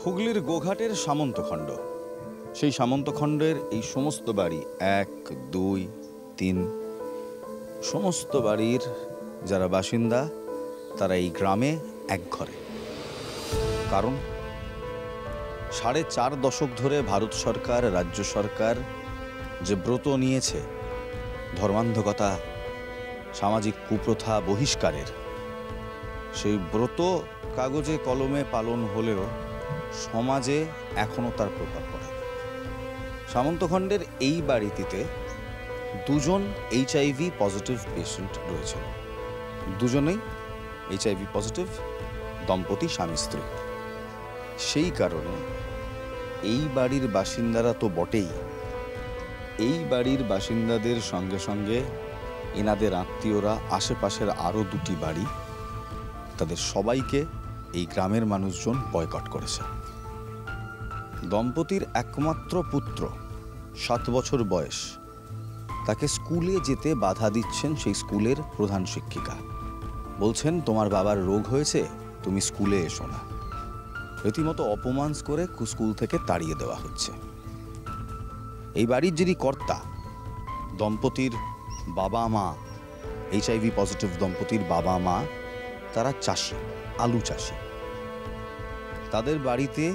হুগলির গোঘাটের সামন্তখণ্ড, সেই সামন্তখণ্ডের এই সমস্ত বাড়ি 1, 2, 3 সমস্ত বাড়ির যারা বাসিন্দা তারা এই গ্রামে এক ঘরে। কারণ 4.5 দশক ধরে ভারত সরকার, রাজ্য সরকার যে ব্রত নিয়েছে ধর্মান্ধকতা, সামাজিক কুপ্রথা বহিষ্কারের, সেই ব্রত কাগজে কলমে পালন হলেও সমাজে এখনো তার প্রভাব পড়ে। সামন্তখণ্ডের এই বাড়িটিতে 2জন HIV পজিটিভ পেশেন্ট রয়েছে। দুজনেই HIV পজিটিভ দম্পতি, স্বামী স্ত্রী। সেই কারণে এই বাড়ির বাসিন্দারা তো বটেই, এই বাড়ির বাসিন্দাদের সঙ্গে সঙ্গে এনাদের আত্মীয়রা আশেপাশের আরও 2টি বাড়ি, তাদের সবাইকে এই গ্রামের মানুষজন বয়কট করেছে। দম্পতির একমাত্র পুত্র 7 বছর বয়স, তাকে স্কুলে যেতে বাধা দিচ্ছেন সেই স্কুলের প্রধান শিক্ষিকা। বলছেন তোমার বাবার রোগ হয়েছে, তুমি স্কুলে এসো না। রীতিমতো অপমান করে স্কুল থেকে তাড়িয়ে দেওয়া হচ্ছে। এই বাড়ির যিনি কর্তা, দম্পতির বাবা মা, HIV পজিটিভ দম্পতির বাবা মা, তারা চাষি, আলু চাষি। তাদের বাড়িতে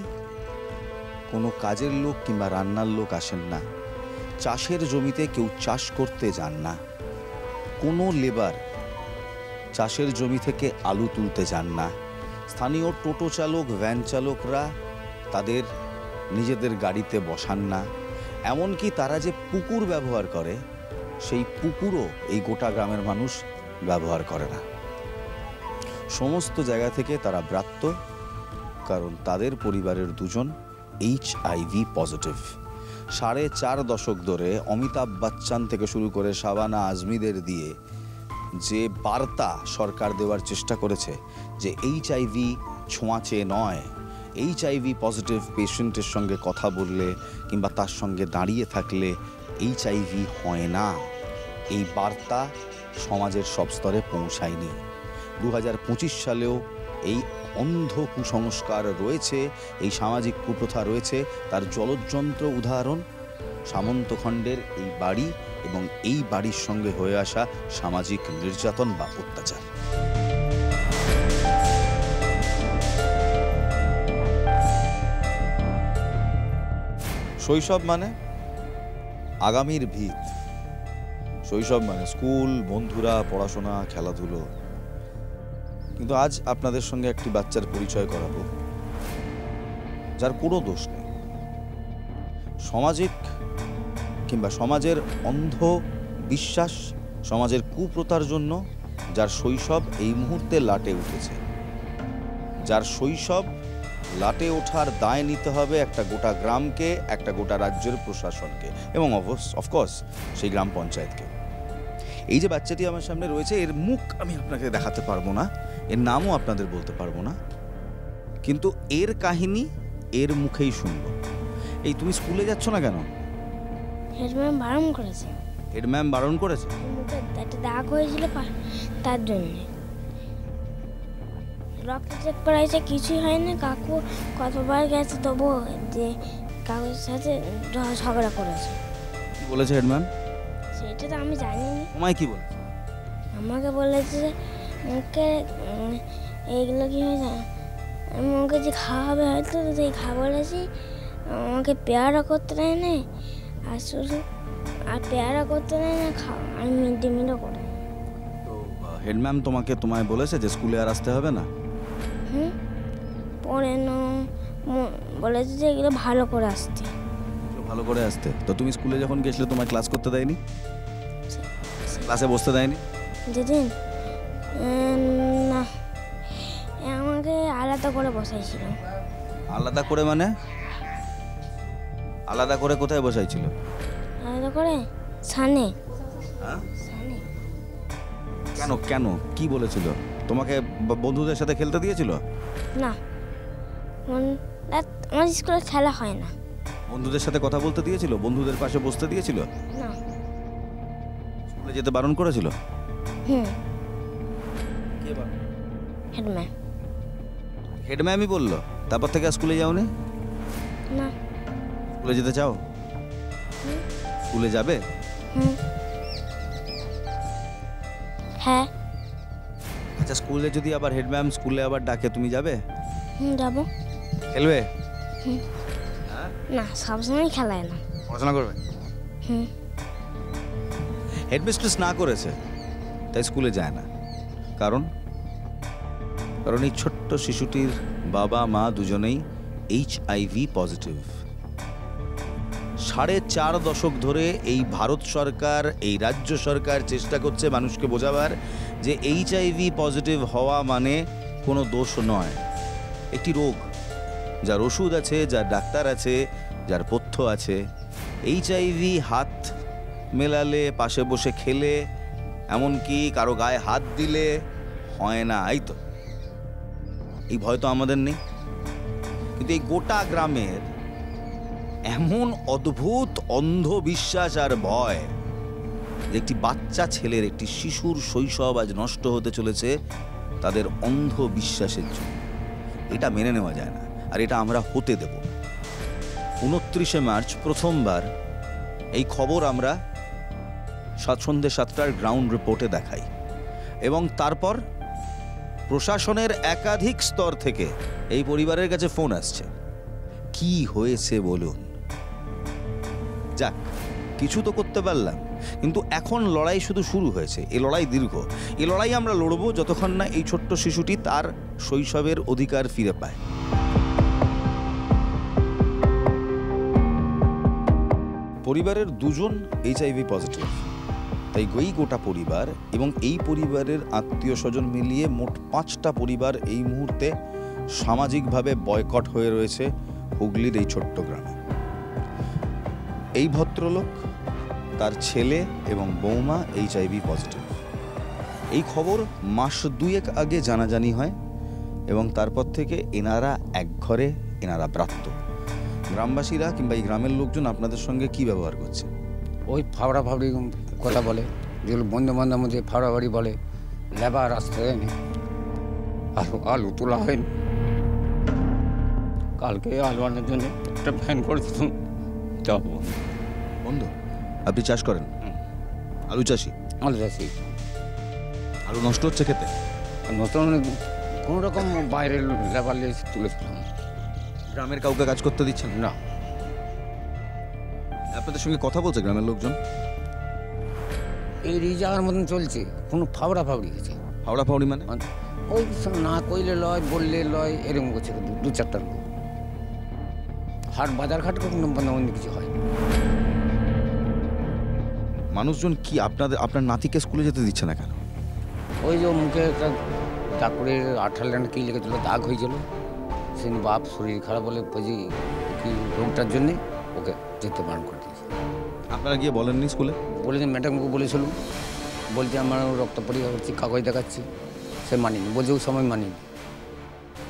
কোনো কাজের লোক কিংবা রান্নার লোক আসেন না। চাষের জমিতে কেউ চাষ করতে যান না। কোনো লেবার চাষের জমি থেকে আলু তুলতে যান না। স্থানীয় টোটো চালক, ভ্যান চালকরা তাদের নিজেদের গাড়িতে বসান না। এমনকি তারা যে পুকুর ব্যবহার করে, সেই পুকুরও এই গোটা গ্রামের মানুষ ব্যবহার করে না। সমস্ত জায়গা থেকে তারা ব্রাত্য, কারণ তাদের পরিবারের 2জন HIV পজিটিভ। 4.5 দশক ধরে অমিতাভ বচ্চন থেকে শুরু করে শাবানা আজমিদের দিয়ে যে বার্তা সরকার দেওয়ার চেষ্টা করেছে যে HIV ছোঁয়াচে নয়, HIV পজিটিভ পেশেন্টের সঙ্গে কথা বললে কিংবা তার সঙ্গে দাঁড়িয়ে থাকলে HIV হয় না, এই বার্তা সমাজের সব স্তরে পৌঁছায়নি। 2025 সালেও এই অন্ধ কুসংস্কার রয়েছে, এই সামাজিক কুপ্রথা রয়েছে। তার জলজ্যন্ত্র উদাহরণ সামন্তখণ্ডের এই বাড়ি এবং এই বাড়ির সঙ্গে হয়ে আসা সামাজিক নির্যাতন বা অত্যাচার। শৈশব মানে আগামীর ভিত, শৈশব মানে স্কুল, বন্ধুরা, পড়াশোনা, খেলাধুলো। কিন্তু আজ আপনাদের সঙ্গে একটি বাচ্চার পরিচয় করাবো যার কোনো দোষ নেই। সামাজিক কিংবা সমাজের অন্ধ বিশ্বাস, সমাজের কুপ্রথার জন্য যার শৈশব এই মুহূর্তে লাটে উঠেছে, যার শৈশব লাটে ওঠার দায় নিতে হবে একটা গোটা গ্রামকে, একটা গোটা রাজ্যের প্রশাসনকে এবং অফকোর্স সেই গ্রাম পঞ্চায়েতকে। এই যে বাচ্চাটি আমার সামনে রয়েছে, এর মুখ আমি আপনাকে দেখাতে পারবো না, এর নামও আপনাদের বলতে পারবো না, কিন্তু এর কাহিনী এর মুখেই শুনবো। এই তুমি স্কুলে যাচ্ছ না কেন? হেডম্যাম বারণ করেছে। হেডম্যাম বারণ করেছে? মুখে একটা দাগ হয়েছিল তার জন্য। রক্ত চেক করাইছে, কিছুই হয়নি। কাকু কতবার গেছে, তবু যে কাকুর সাথে ঝগড়া করেছে। কি বলেছে হেডম্যাম? সেটা তো আমি জানি না। তোমায় কি বলেছে? আমাকে বলেছে মুখে এইগুলো কি হয়েছে, আমি ওকে যে খাওয়া হবে হয়তো সেই খাওয়া বলেছি। আমাকে পেয়ারা করতে দেয় না, আর শুধু আর পেয়ারা করতে দেয় না, খাওয়া আমি মিড ডে মিলও করে। তো হেডম্যাম তোমায় বলেছে যে স্কুলে আর আসতে হবে না? পরে বলেছে যে এগুলো ভালো করে আসতে। ভালো করে আসতে? তো তুমি স্কুলে যখন গেছিলে তোমায় ক্লাস করতে দেয়নি? ক্লাসে বসতে দেয়নি? যেদিন না, আমাকে আলাদা করে বসাইছিল। আলাদা করে মানে? আলাদা করে কোথায় বসাইছিল? আলাদা করে সানে। হ্যাঁ? সানে। কেন কেন কি বলেছিল? তোমাকে বন্ধুদের সাথে খেলতে দিয়েছিল? না, আমার স্কুলে খেলা হয় না। বন্ধুদের সাথে কথা বলতে দিয়েছিল? বন্ধুদের পাশে বসতে দিয়েছিল? না। স্কুলে যেতে বারণ করেছিল? হেডম্যাম। হেডম্যামই বললো? তারপর থেকে আর স্কুলে যাওনি? না। স্কুলে যেতে চাও? স্কুলে যাবে? হ্যাঁ। আচ্ছা, স্কুলে যদি আবার হেডম্যাম স্কুলে আবার ডাকে, তুমি যাবে? যাবো। খেলবে? না, সবসময় খেলায় না। পড়াশোনা করবে? হেডমিস্ট্রেস না করেছে তাই স্কুলে যায় না। কারণ এই ছোট্ট শিশুটির বাবা মা দুজনেই HIV পজিটিভ। 4.5 দশক ধরে এই ভারত সরকার, এই রাজ্য সরকার চেষ্টা করছে মানুষকে বোঝাবার যে HIV পজিটিভ হওয়া মানে কোনো দোষ নয়, একটি রোগ, যার ওষুধ আছে, যার ডাক্তার আছে, যার পথ্য আছে। HIV হাত মেলালে, পাশে বসে খেলে, এমনকি কারো গায়ে হাত দিলে হয় না। এই তো, এই ভয় তো আমাদের নেই। কিন্তু এই গোটা গ্রামের এমন অদ্ভুত অন্ধবিশ্বাস আর ভয় যে একটি বাচ্চা ছেলের, একটি শিশুর শৈশব আজ নষ্ট হতে চলেছে তাদের অন্ধবিশ্বাসের জন্য। এটা মেনে নেওয়া যায় না, আর এটা আমরা হতে দেব না। 29শে মার্চ প্রথমবার এই খবর আমরা সন্ধ্যে 7টার গ্রাউন্ড রিপোর্টে দেখাই, এবং তারপর প্রশাসনের একাধিক স্তর থেকে এই পরিবারের কাছে ফোন আসছে, কি হয়েছে বলুন। যাক, কিছু তো করতে পারলাম, কিন্তু এখন লড়াই শুধু শুরু হয়েছে। এই লড়াই দীর্ঘ। এই লড়াই আমরা লড়বো যতক্ষণ না এই ছোট্ট শিশুটি তার শৈশবের অধিকার ফিরে পায়। পরিবারের 2জন HIV পজিটিভ, তাই এই গোটা পরিবার এবং এই পরিবারের আত্মীয় স্বজন মিলিয়ে মোট 5টা পরিবার এই মুহূর্তে সামাজিকভাবে বয়কট হয়ে রয়েছে হুগলির এই ছোট্ট গ্রামে। এই ভদ্রলোক, তার ছেলে এবং বৌমা HIV পজিটিভ। এই খবর মাস 2 আগে জানাজানি হয়, এবং তারপর থেকে এনারা একঘরে, এনারা ব্রাত্য। গ্রামবাসীরা কিংবা এই গ্রামের লোকজন আপনাদের সঙ্গে কি ব্যবহার করছে? ওই ফাবড়া ফাবড়ি কথা বলে, যেগুলো বন্ধু বান্ধব মধ্যে ফাবড়া বাড়ি বলে, লেবার আসতে হয়নি, আলু তোলা হয়নি। কালকে আলু আনার জন্য একটা ফ্যান করেছিলাম, যাবো বন্ধু। আপনি চাষ করেন? আলু চাষি? আলু চাষি। আলু নষ্ট হচ্ছে খেতে? নতুন কোনো রকম বাইরের লেবার লিয়ে তুলেছিলাম। গ্রামের কাউকে কাজ করতে দিচ্ছেন না। আপনাদের সঙ্গে কথা বলছে গ্রামের লোকজন? এই রিজার মতন চলছে, কোনো ফাবড়া ফাবড়ি গেছে। হাওড়া ফাউড়ি মানে? ওই না কইলে লয়, বললে লয়, এরকম করছে 2-4টা লোক। হাট বাজার ঘাট কোনো বন্ধ কিছু হয়। মানুষজন কি আপনার নাতিকে স্কুলে যেতে দিচ্ছে না কেন? ওই যে মুখে একটা চাকুরের 18 কি লেগেছিল, দাগ হয়েছিল। সেদিন বাপ শরীর খারাপ বলে বুঝি কি রোগটার জন্যে ওকে যেতে বারণ করে দিয়েছে। আপনারা গিয়ে বলেননি স্কুলে? বলেছি, ম্যাডামকে বলেছিল, বলছে আমার রক্ত পরীক্ষা করছি, কাগজ দেখাচ্ছি। সে মানিনি, বলছে ওই সময় মানিনি।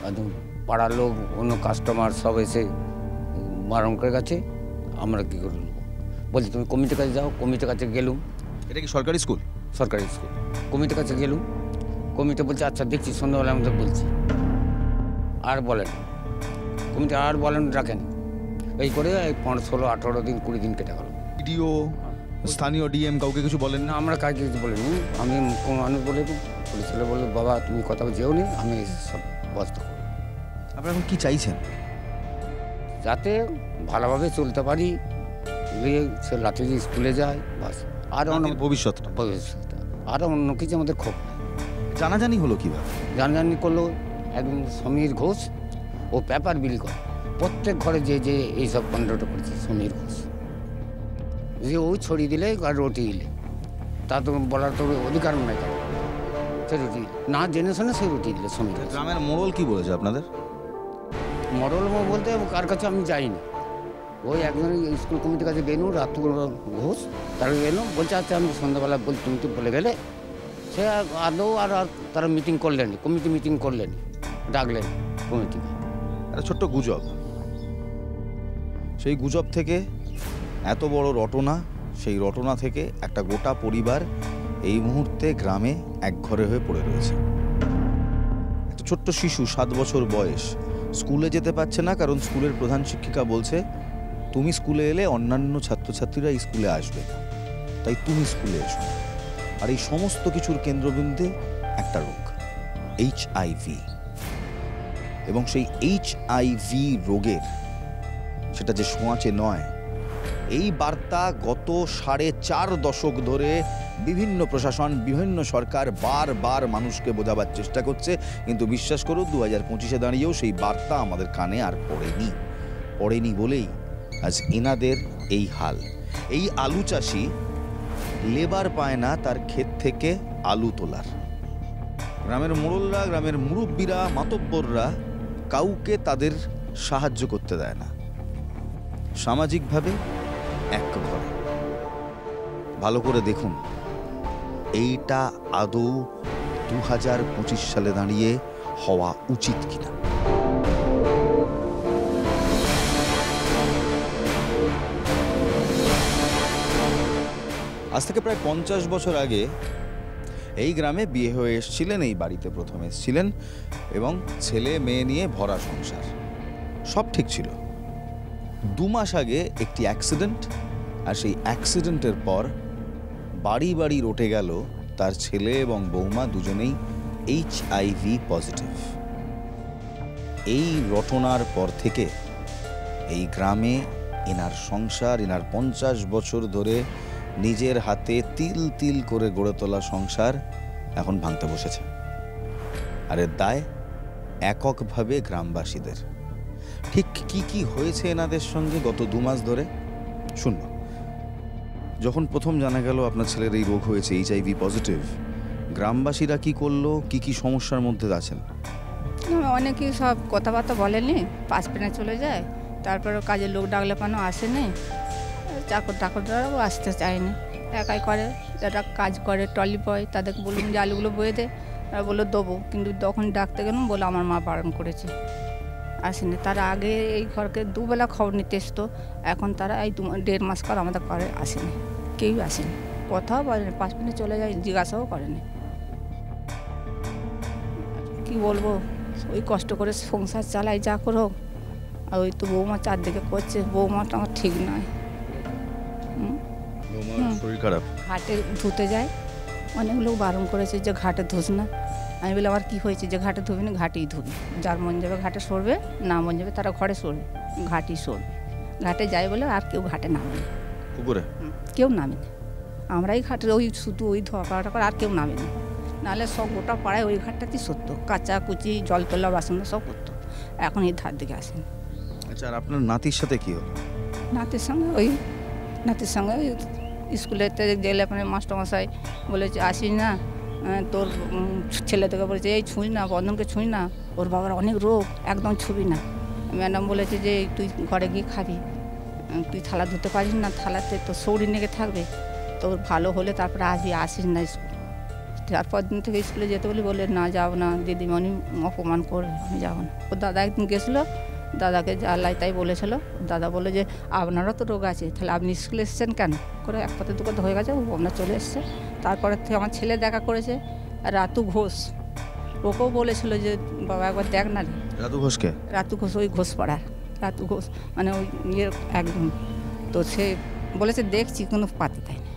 একদম পাড়ার লোক, অন্য কাস্টমার সব এসে বারণ করে গেছে, আমরা কী করে নেবো। বলছি তুমি কমিটির কাছে যাও। কমিটির কাছে গেলুম। এটা কি সরকারি স্কুল? সরকারি স্কুল। কমিটির কাছে গেলুম, কমিটি বলছে আচ্ছা দেখছি, সন্ধ্যাবেলা আমাদের বলছি। আর বলেন, কমিটি আর বলেন রাখেন। এই করে 15-16-18 দিন 20 দিন কেটে গেল। ভিডিও, স্থানীয় ডিএম কাউকে কিছু বলেন না, না? আমরা কাজ কিছু বলিনি। আমি মানুষ বলে ছেলে বলে বাবা তুমি কথা যেও নি, আমি সব ব্যবস্থা করব। আপনারা এখন কি চাইছেন? যাতে ভালোভাবে চলতে পারি, সে লাঠি দিয়ে স্কুলে যায়, বাস। আর অন্য ভবিষ্যৎটা আর অন্য কিছু আমাদের ক্ষোভ নেই। জানাজানি হলো কিভাবে? জানাজানি করলো একদম সমীর ঘোষ, ও পেপার বিলি করে প্রত্যেক ঘরে যে এইসব কন্ট্রোলটা করেছে সমীর ঘোষ। যে ওই ছড়িয়ে দিলে আর রুটি দিলে, তা তো বলার তো অধিকার নাই কারণ। সে রুটি না জেনে শুনে সে রুটি দিলে সমীর ঘোষ। গ্রামের মোড়ল কি বলেছে আপনাদের? মডেল বলতে কার কাছে আমি যাইনি। ওই একজন স্কুল কমিটির কাছে গেলুম, রাতুল ঘোষ, তারা গেল, বলছে আচ্ছা আমি সন্ধ্যাবেলা বল তুমি তো বলে গেলে। সে আদৌ আর তারা মিটিং করলেনি, কমিটি মিটিং করলেনি, ডাকলেন কমিটিকে। একটা ছোট্ট গুজব, সেই গুজব থেকে এত বড় রটনা, সেই রটনা থেকে একটা গোটা পরিবার এই মুহূর্তে গ্রামে একঘরে হয়ে পড়ে রয়েছে। একটা ছোট্ট শিশু, 7 বছর বয়স, স্কুলে যেতে পারছে না কারণ স্কুলের প্রধান শিক্ষিকা বলছে তুমি স্কুলে এলে অন্যান্য ছাত্রছাত্রীরা এই স্কুলে আসবে না, তাই তুমি স্কুলে এসো। আর এই সমস্ত কিছুর কেন্দ্রবিন্দু একটা রোগ, HIV। এবং সেই HIV রোগের, সেটা যে ছোঁয়াচে নয়, এই বার্তা গত 4.5 দশক ধরে বিভিন্ন প্রশাসন, বিভিন্ন সরকার বারবার মানুষকে বোঝাবার চেষ্টা করছে, কিন্তু বিশ্বাস করুন 2025-এ দাঁড়িয়েও সেই বার্তা আমাদের কানে আর পড়েনি বলেই আজ এনাদের এই হাল। এই আলু চাষি লেবার পায় না তার ক্ষেত থেকে আলু তোলার। গ্রামের মোড়লরা, গ্রামের মুরব্বীরা, মাতব্বররা কাউকে তাদের সাহায্য করতে দেয় না, সামাজিকভাবে এক ঘরে। ভালো করে দেখুন এইটা আদৌ 2025 সালে দাঁড়িয়ে হওয়া উচিত কিনা। আজ থেকে প্রায় 50 বছর আগে এই গ্রামে বিয়ে হয়ে এসেছিলেন, এই বাড়িতে প্রথম এসেছিলেন এবং ছেলে মেয়ে নিয়ে ভরা সংসার, সব ঠিক ছিল। 2 মাস আগে একটি অ্যাক্সিডেন্ট, আর সেই অ্যাক্সিডেন্টের পর বাড়ি বাড়ি রটে গেল তার ছেলে এবং বৌমা দুজনেই HIV পজিটিভ। এই রটনার পর থেকে এই গ্রামে এনার সংসার, এনার 50 বছর ধরে নিজের হাতে তিল তিল করে গড়ে তোলা সংসার এখন ভাঙতে বসেছে। আর এর দায় এককভাবে গ্রামবাসীদের। ঠিক কি কি হয়েছে এনাদের সঙ্গে গত 2 মাস ধরে শুনব। যখন প্রথম জানা গেল আপনার ছেলের এই রোগ হয়েছে, HIV পজিটিভ, গ্রামবাসীরা কি করলো, কি কি সমস্যার মধ্যে আছেন? অনেকেই সব কথাবার্তা বলেনি, পাশ পেনে চলে যায়। তারপরে কাজের লোক ডাকলে কেন আসেনি, চাকরদারাও আসতে চায়নি, একাই করে। যারা কাজ করে ট্রলি বয় তাদেরকে বললাম যে আলুগুলো বয়ে দে, আর বললো দেবো, কিন্তু তখন ডাকতে গেলাম বলে আমার মা বারণ করেছে, আসেনি। তার আগে এই ঘরকে 2 বেলা খবর নিতে আসতো, এখন তারা এই 1.5 মাস পর আমাদের ঘরে আসেনি, কেউ আসেনি, কথাও বলেনি, পাশ পেনে চলে যায়, জিজ্ঞাসাও করেনি। কি বলবো, ওই কষ্ট করে সংসার চালাই যা করো, আর ওই তো বৌমা চারদিকে করছে, বৌমাটা আমার ঠিক নয়। শরীর খারাপ, ঘাটে ধুতে যায়, অনেক লোক বারণ করেছে যে ঘাটে ধুস না। আমি বলি আমার কী হয়েছে যে ঘাটে ধুবি না, ঘাটেই ধুবি, যার মন যাবে ঘাটে সরবে, না মন যাবে তারা ঘরে সরবে, ঘাটেই সরবে। ঘাটে যায় বলে আর কেউ ঘাটে নামে না, পুকুরে কেউ নামে না। আমরাই ঘাটে ওই শুধু ওই ধোয়া পাড়াটা করে, আর কেউ নামে না। নাহলে সব গোটা পাড়ায় ওই ঘাটটাতেই সরতো, কাঁচা কুচি জল তোলা বাসন সব করতো। এখন এই ধার দিকে আসেন। আচ্ছা, আর আপনার নাতির সাথে কি হলো? নাতির সঙ্গে ওই স্কুলেতে গেলে মানে মাস্টারমশাই বলেছে আসিস না, তোর ছেলে থেকে বলেছে এই ছুঁই না, বন্ধনকে ছুঁই না, ওর বাবার অনেক রোগ, একদম ছুবি না। ম্যাডাম বলেছে যে তুই ঘরে গিয়ে খাবি, তুই থালা ধুতে পারিস না, থালাতে তোর সৌরি লেগে থাকবে, তোর ভালো হলে তারপরে আসিস না স্কুল। তারপর দিন থেকে স্কুলে যেতে বলে না যাবো না, দিদিমণি অপমান করবে, আমি যাবো না। ওর দাদা একদিন গেছিলো, দাদাকে যা লাই তাই বলেছিল, দাদা বলে যে আপনারও তো রোগ আছে, তাহলে আপনি স্কুলে এসেছেন কেন, করে এক পাতে 2 কথা হয়ে গেছে, ও আপনার চলে এসছে। তারপরে থেকে আমার ছেলে দেখা করেছে, আর রাতু ঘোষ, ওকেও বলেছিল যে বাবা একবার দেখ না। রাতু ঘোষকে? রাতু ঘোষ ওই ঘোষপাড়ার রাতু ঘোষ, মানে ওই ইয়ে একদম। তো সে বলেছে দেখছি, কোনো পাতে দেয় না।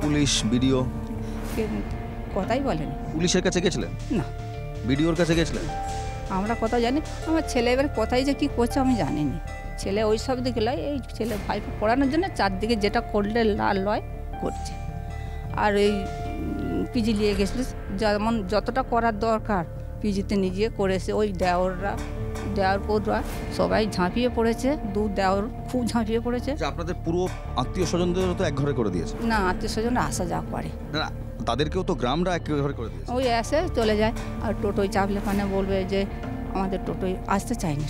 পুলিশ, বিডিও কথাই বলেনি। পুলিশের কাছে গেছিলেন? না। বিডিওর কাছে গেছিলেন? আমরা কথা জানি, আমার ছেলে এবার কোথায় যে কী করছে আমি জানিনি। ছেলে ওই সব দিকে লয়, এই ছেলে ভাই পড়ানোর জন্য চারদিকে যেটা করলে লাল লয় করছে। আর এই পিজি নিয়ে গেছিল, যেমন যতটা করার দরকার পিজিতে নিজে করেছে। ওই দেওর পৌরা সবাই ঝাঁপিয়ে পড়েছে, 2 দেওর খুব ঝাঁপিয়ে পড়েছে। আপনাদের পুরো আত্মীয় স্বজনদের তো এক ঘরে করে দিয়েছে? না, আত্মীয় স্বজনরা আসা যাওয়া করে না, তাদেরকেও তো গ্রামরা এক ঘরে করে দিয়েছে। ওই আসে চলে যায়, আর টোটোয় চাপলে মানে বলবে যে আমাদের টোটোয় আসতে চায়নি।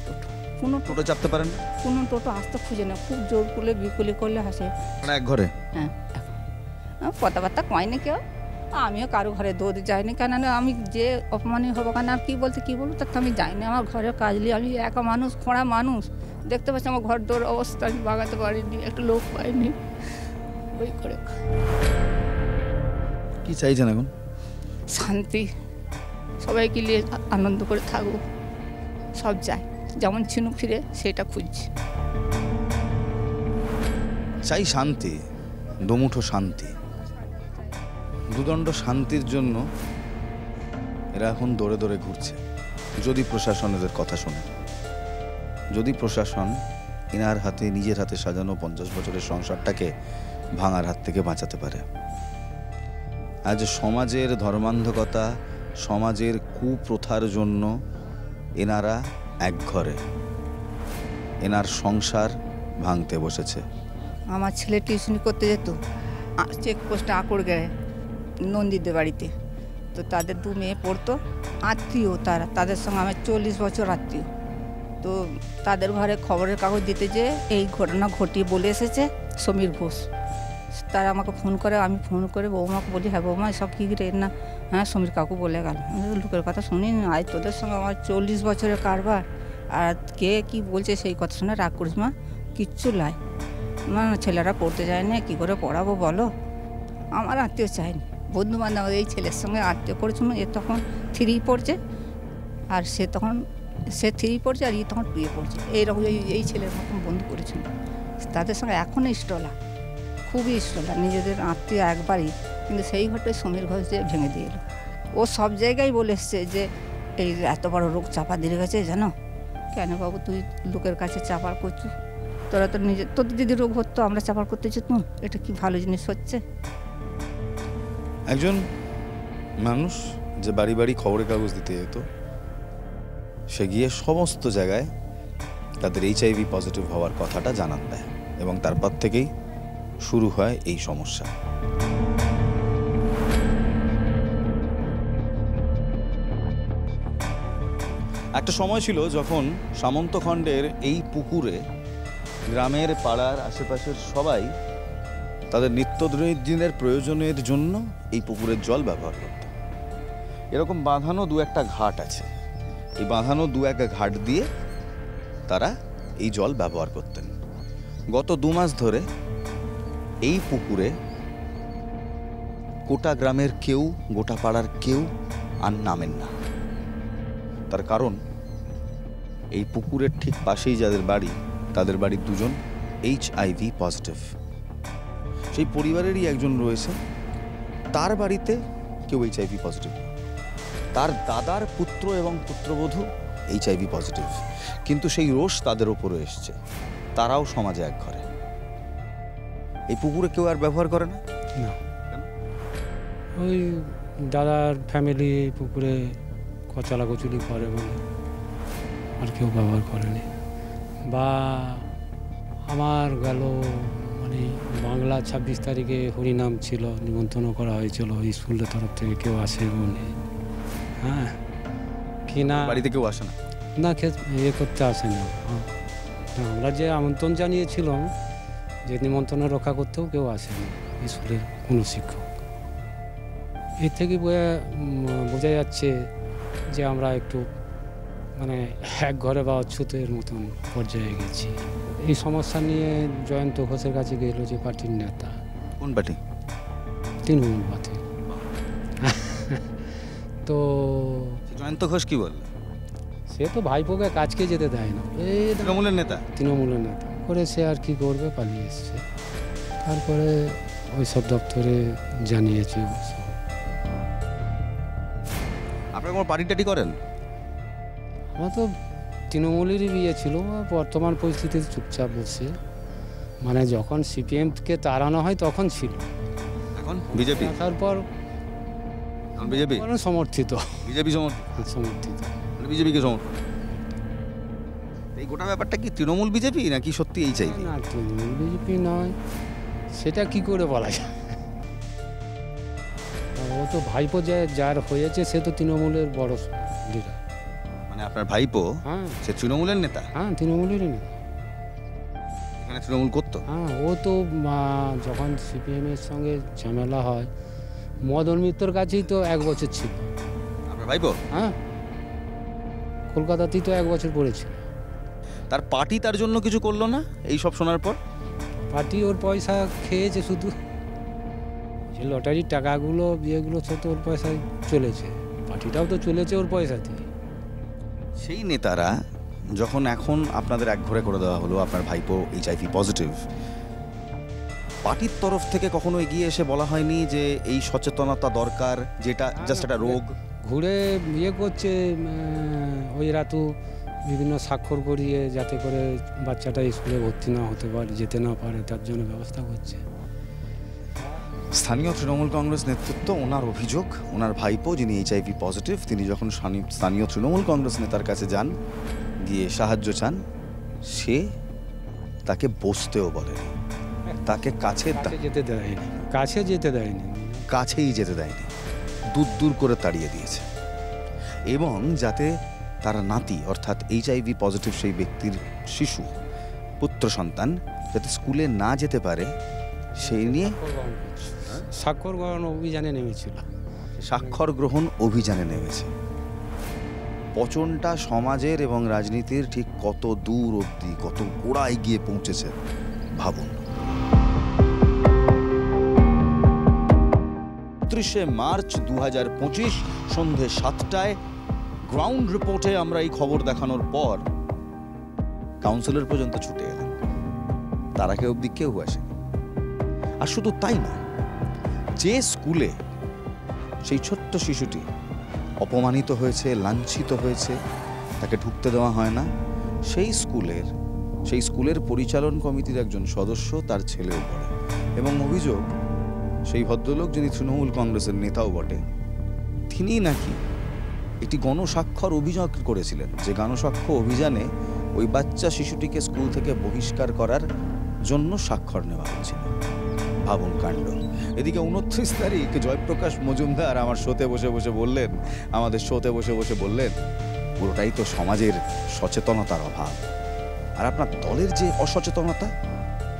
কোনো টোটো চাপতে পারেন? কোনো টোটো আসতে খুঁজে না, খুব জোর করলে বিকুলি করলে হাসে। মানে এক ঘরে? হ্যাঁ, কথাবার্তা কয়নি কেউ, আমিও কারো ঘরে দৌড় যাইনি, কেন আমি যে অপমানই হবো, কেন আর কী বলবো তার তো আমি যাইনি। আমার ঘরের কাজ নিয়ে আমি একা মানুষ, খোঁড়া মানুষ, দেখতে পাচ্ছি আমার ঘর দৌড় অবস্থা, আমি বাগাতে পারিনি, একটা লোক পাইনি। ওই করে কি চাইছেন এখন? শান্তি, সবাইকে নিয়ে আনন্দ করে থাকবো, সব চাই। যেমন ছিনু ফিরে সেটা খুঁজছি। চাই শান্তি, দুমুঠো শান্তি, দুদণ্ড শান্তির জন্য এরা এখন দৌড়ে দৌড়ে ঘুরছে। যদি প্রশাসন এদের কথা শোনে, যদি প্রশাসন এনার হাতে, নিজের হাতে সাজানো 50 বছরের সংসারটাকে ভাঙার হাত থেকে বাঁচাতে পারে। আজ সমাজের ধর্মান্ধকতা, সমাজের কুপ্রথার জন্য এনারা একঘরে এনার সংসার ভাঙতে বসেছে। আমার ছেলে টিউশনি করতে যেত চেকপোস্টে আকড়গাঁয়ে নন্দীদের বাড়িতে। তো তাদের 2 মেয়ে পড়তো, আত্মীয় তারা, তাদের সঙ্গে আমার 40 বছর আত্মীয়। তো তাদের ঘরে খবরের কাগজ দিতে যে এই ঘটনা ঘটিয়ে বলে এসেছে সমীর ঘোষ। তারা আমাকে ফোন করে, আমি ফোন করে বৌমাকে বলি, হ্যাঁ বৌমা সব কী রে না, হ্যাঁ সমীর কাকু বলে গেল। লোকের কথা শুনি আজ তোদের সঙ্গে আমার 40 বছরের কারবার, আর কে কি বলছে সেই কথা শুনে রাগ করিস মা, কিচ্ছু লাই না, ছেলেরা পড়তে যায় না, কী করে পড়াবো বলো। আমার আত্মীয় চাইনি, বন্ধু বান্ধব এই ছেলের সঙ্গে আত্মীয় করেছিল। এ তখন 3 পড়ছে, আর সে 3 পড়ছে, আর তখন 2 পড়ছে। এইরকম এই ছেলের মতন বন্ধু করেছিল। তাদের সঙ্গে এখনও স্টলা, খুবই স্টলা, নিজেদের আত্মীয় একবারই। কিন্তু সেই ঘটনায় সমীর ঘোষ যে ভেঙে দিয়ে এলো। ও সব জায়গায় বলে এসছে যে এই এত বড় রোগ চাপা দিয়ে গেছে জানো। কেন বাবু তুই লোকের কাছে চাপার করছু? তোরা তো তোদের যদি রোগ হতো আমরা চাপার করতে যেতাম, এটা কি ভালো জিনিস হচ্ছে? একজন মানুষ যে বাড়ি বাড়ি খবরের কাগজ দিতে যেত, সে গিয়ে সমস্ত জায়গায় তাদের HIV পজিটিভ হওয়ার কথাটা জানান দেয়, এবং তারপর থেকেই শুরু হয় এই সমস্যা। একটা সময় ছিল যখন সামন্তখণ্ডের এই পুকুরে গ্রামের, পাড়ার, আশেপাশের সবাই তাদের নিত্যদিনের প্রয়োজনের জন্য এই পুকুরের জল ব্যবহার করত। এরকম বাঁধানো 2-1টা ঘাট আছে, এই বাঁধানো 2-1 ঘাট দিয়ে তারা এই জল ব্যবহার করতেন। গত 2 মাস ধরে এই পুকুরে গোটা গ্রামের কেউ, গোটা পাড়ার কেউ আর নামেন না। তার কারণ এই পুকুরের ঠিক পাশেই যাদের বাড়ি, তাদের বাড়ির 2 জন HIV পজিটিভ। সেই পরিবারেরই একজন রয়েছে, তার বাড়িতে কেউ HIV পজিটিভ, তার দাদার পুত্র এবং পুত্রবধূ HIV পজিটিভ। কিন্তু সেই রোষ তাদের ওপরে এসছে, তারাও সমাজে একঘরে। এই পুকুরে কেউ আর ব্যবহার করে না। ওই দাদার ফ্যামিলি পুকুরে কচালা কচুরি করে বলে আর কেউ ব্যবহার করেনি। বা আমার গেল মানে বাংলা 26 তারিখে হরিনাম ছিল, নিমন্ত্রণ করা হয়েছিল স্কুলের তরফ থেকে, কেউ আসে বলে। হ্যাঁ কি না, বাড়িতে কেউ আসে না, না ইয়ে করতে আসে না। আমরা যে আমন্ত্রণ জানিয়েছিলাম, যে নিমন্ত্রণ রক্ষা করতেও কেউ আসেনি স্কুলের কোনো শিক্ষক। এর থেকে বোঝা যাচ্ছে যে আমরা একটু মানে এক ঘরে বা অচ্ছুতের মতন পর্যায়ে গেছি। এই সমস্যা নিয়ে জয়ন্ত ঘোষের কাছে গেল, যে পার্টির নেতা। কোন পার্টি? তৃণমূল পার্টি। তো জয়ন্ত ঘোষ কি বলল? সে তো ভাইপোকে কাজকে যেতে দেয় না, এই তৃণমূলের নেতা, তৃণমূলের নেতা করে সে আর কি করবে, পালিয়ে এসছে। তারপরে ওই সব দপ্তরে জানিয়েছি। আপনারা কোনো পার্টি টাটি করেন? আমার তো তৃণমূলেরই বিয়ে ছিল, বর্তমান পরিস্থিতিতে চুপচাপ বসে, মানে যখন CPM-কে তাড়ানো হয় তখন ছিল, এখন বিজেপি, তারপর বিজেপি সমর্থিত, বিজেপি সমর্থিত, বিজেপিকে সমর্থন। এই গোটা ব্যাপারটা কি তৃণমূল বিজেপি নাকি সত্যি HIV? না তৃণমূল বিজেপি নয়, সেটা কি করে বলা যায়। ও তো ভাইপো যার হয়েছে সে তো তৃণমূলের বড় লিডার। মানে আপনার ভাইপো হ্যাঁ, সে তৃণমূলের নেতা? হ্যাঁ তৃণমূলেরই নেতা। এখানে তৃণমূল করতো? হ্যাঁ, ও তো যখন CPM-এর সঙ্গে ঝামেলা হয়, মদন মিত্রর কাছেই তো 1 বছর ছিল আপনার ভাইপো। হ্যাঁ, কলকাতাতেই তো 1 বছর পড়েছিল। তার পার্টি তার জন্য কিছু করলো না এই সব শোনার পর? পার্টি ওর পয়সা খেয়েছে, শুধু যে লটারির টাকাগুলো বিয়েগুলো সব তো ওর পয়সায় চলেছে, পার্টিটাও তো চলেছে ওর পয়সাতে। সেই নেতারা যখন এখন আপনাদের একঘরে করে দেওয়া হলো, আপনার ভাইপো HIV পজিটিভ, পার্টির তরফ থেকে কখনো এগিয়ে এসে বলা হয়নি যে এই সচেতনতা দরকার, যেটা জাস্ট একটা রোগ? ঘুরে করছে ওই রাতু বিভিন্ন স্বাক্ষর করিয়ে যাতে করে বাচ্চাটা স্কুলে ভর্তি না হতে পারে, যেতে না পারে, তার জন্য ব্যবস্থা করছে। স্থানীয় তৃণমূল কংগ্রেস নেতৃত্ব, ওনার অভিযোগ, ওনার ভাইপো যিনি HIV পজিটিভ, তিনি যখন স্থানীয় তৃণমূল কংগ্রেস নেতার কাছে যান, গিয়ে সাহায্য চান, সে তাকে বসতেও বলেনি, তাকে কাছেই যেতে দেয়নি, দূর করে তাড়িয়ে দিয়েছে। এবং যাতে তার নাতি অর্থাৎ HIV পজিটিভ সেই ব্যক্তির শিশু, পুত্র সন্তান যাতে স্কুলে না যেতে পারে সেই নিয়ে স্বাক্ষর গ্রহণ অভিযানে নেমেছিল। স্বাক্ষর গ্রহণ অভিযানে নেমেছে। পচনটা সমাজের এবং রাজনীতির ঠিক কত দূর অবধি, কত গোড়ায় গিয়ে পৌঁছেছে ভাবুন। ৩০ মার্চ ২০২৫ সন্ধে ৭টায় গ্রাউন্ড রিপোর্টে আমরা এই খবর দেখানোর পর কাউন্সিলর পর্যন্ত ছুটে এলেন, তার আগে অবধি কেউ আসেনি। আর শুধু তাই নয়, যে স্কুলে সেই ছোট্ট শিশুটি অপমানিত হয়েছে, লাঞ্ছিত হয়েছে, তাকে ঢুকতে দেওয়া হয় না, সেই স্কুলের পরিচালন কমিটির একজন সদস্য, তার ছেলেও পড়ে। এবং অভিযোগ, সেই ভদ্রলোক যিনি তৃণমূল কংগ্রেসের নেতাও বটে, তিনি নাকি একটি গণস্বাক্ষর অভিযান করেছিলেন, যে গণস্বাক্ষর অভিযানে ওই বাচ্চা শিশুটিকে স্কুল থেকে বহিষ্কার করার জন্য স্বাক্ষর নেওয়া হচ্ছিল। ভাবুন কাণ্ড। এদিকে ২৯ তারিখ জয়প্রকাশ মজুমদার আমার শোতে বসে বললেন, আমাদের শোতে বসে বললেন, পুরোটাই তো সমাজের সচেতনতার অভাব, আর আপনার দলের যে অসচেতনতা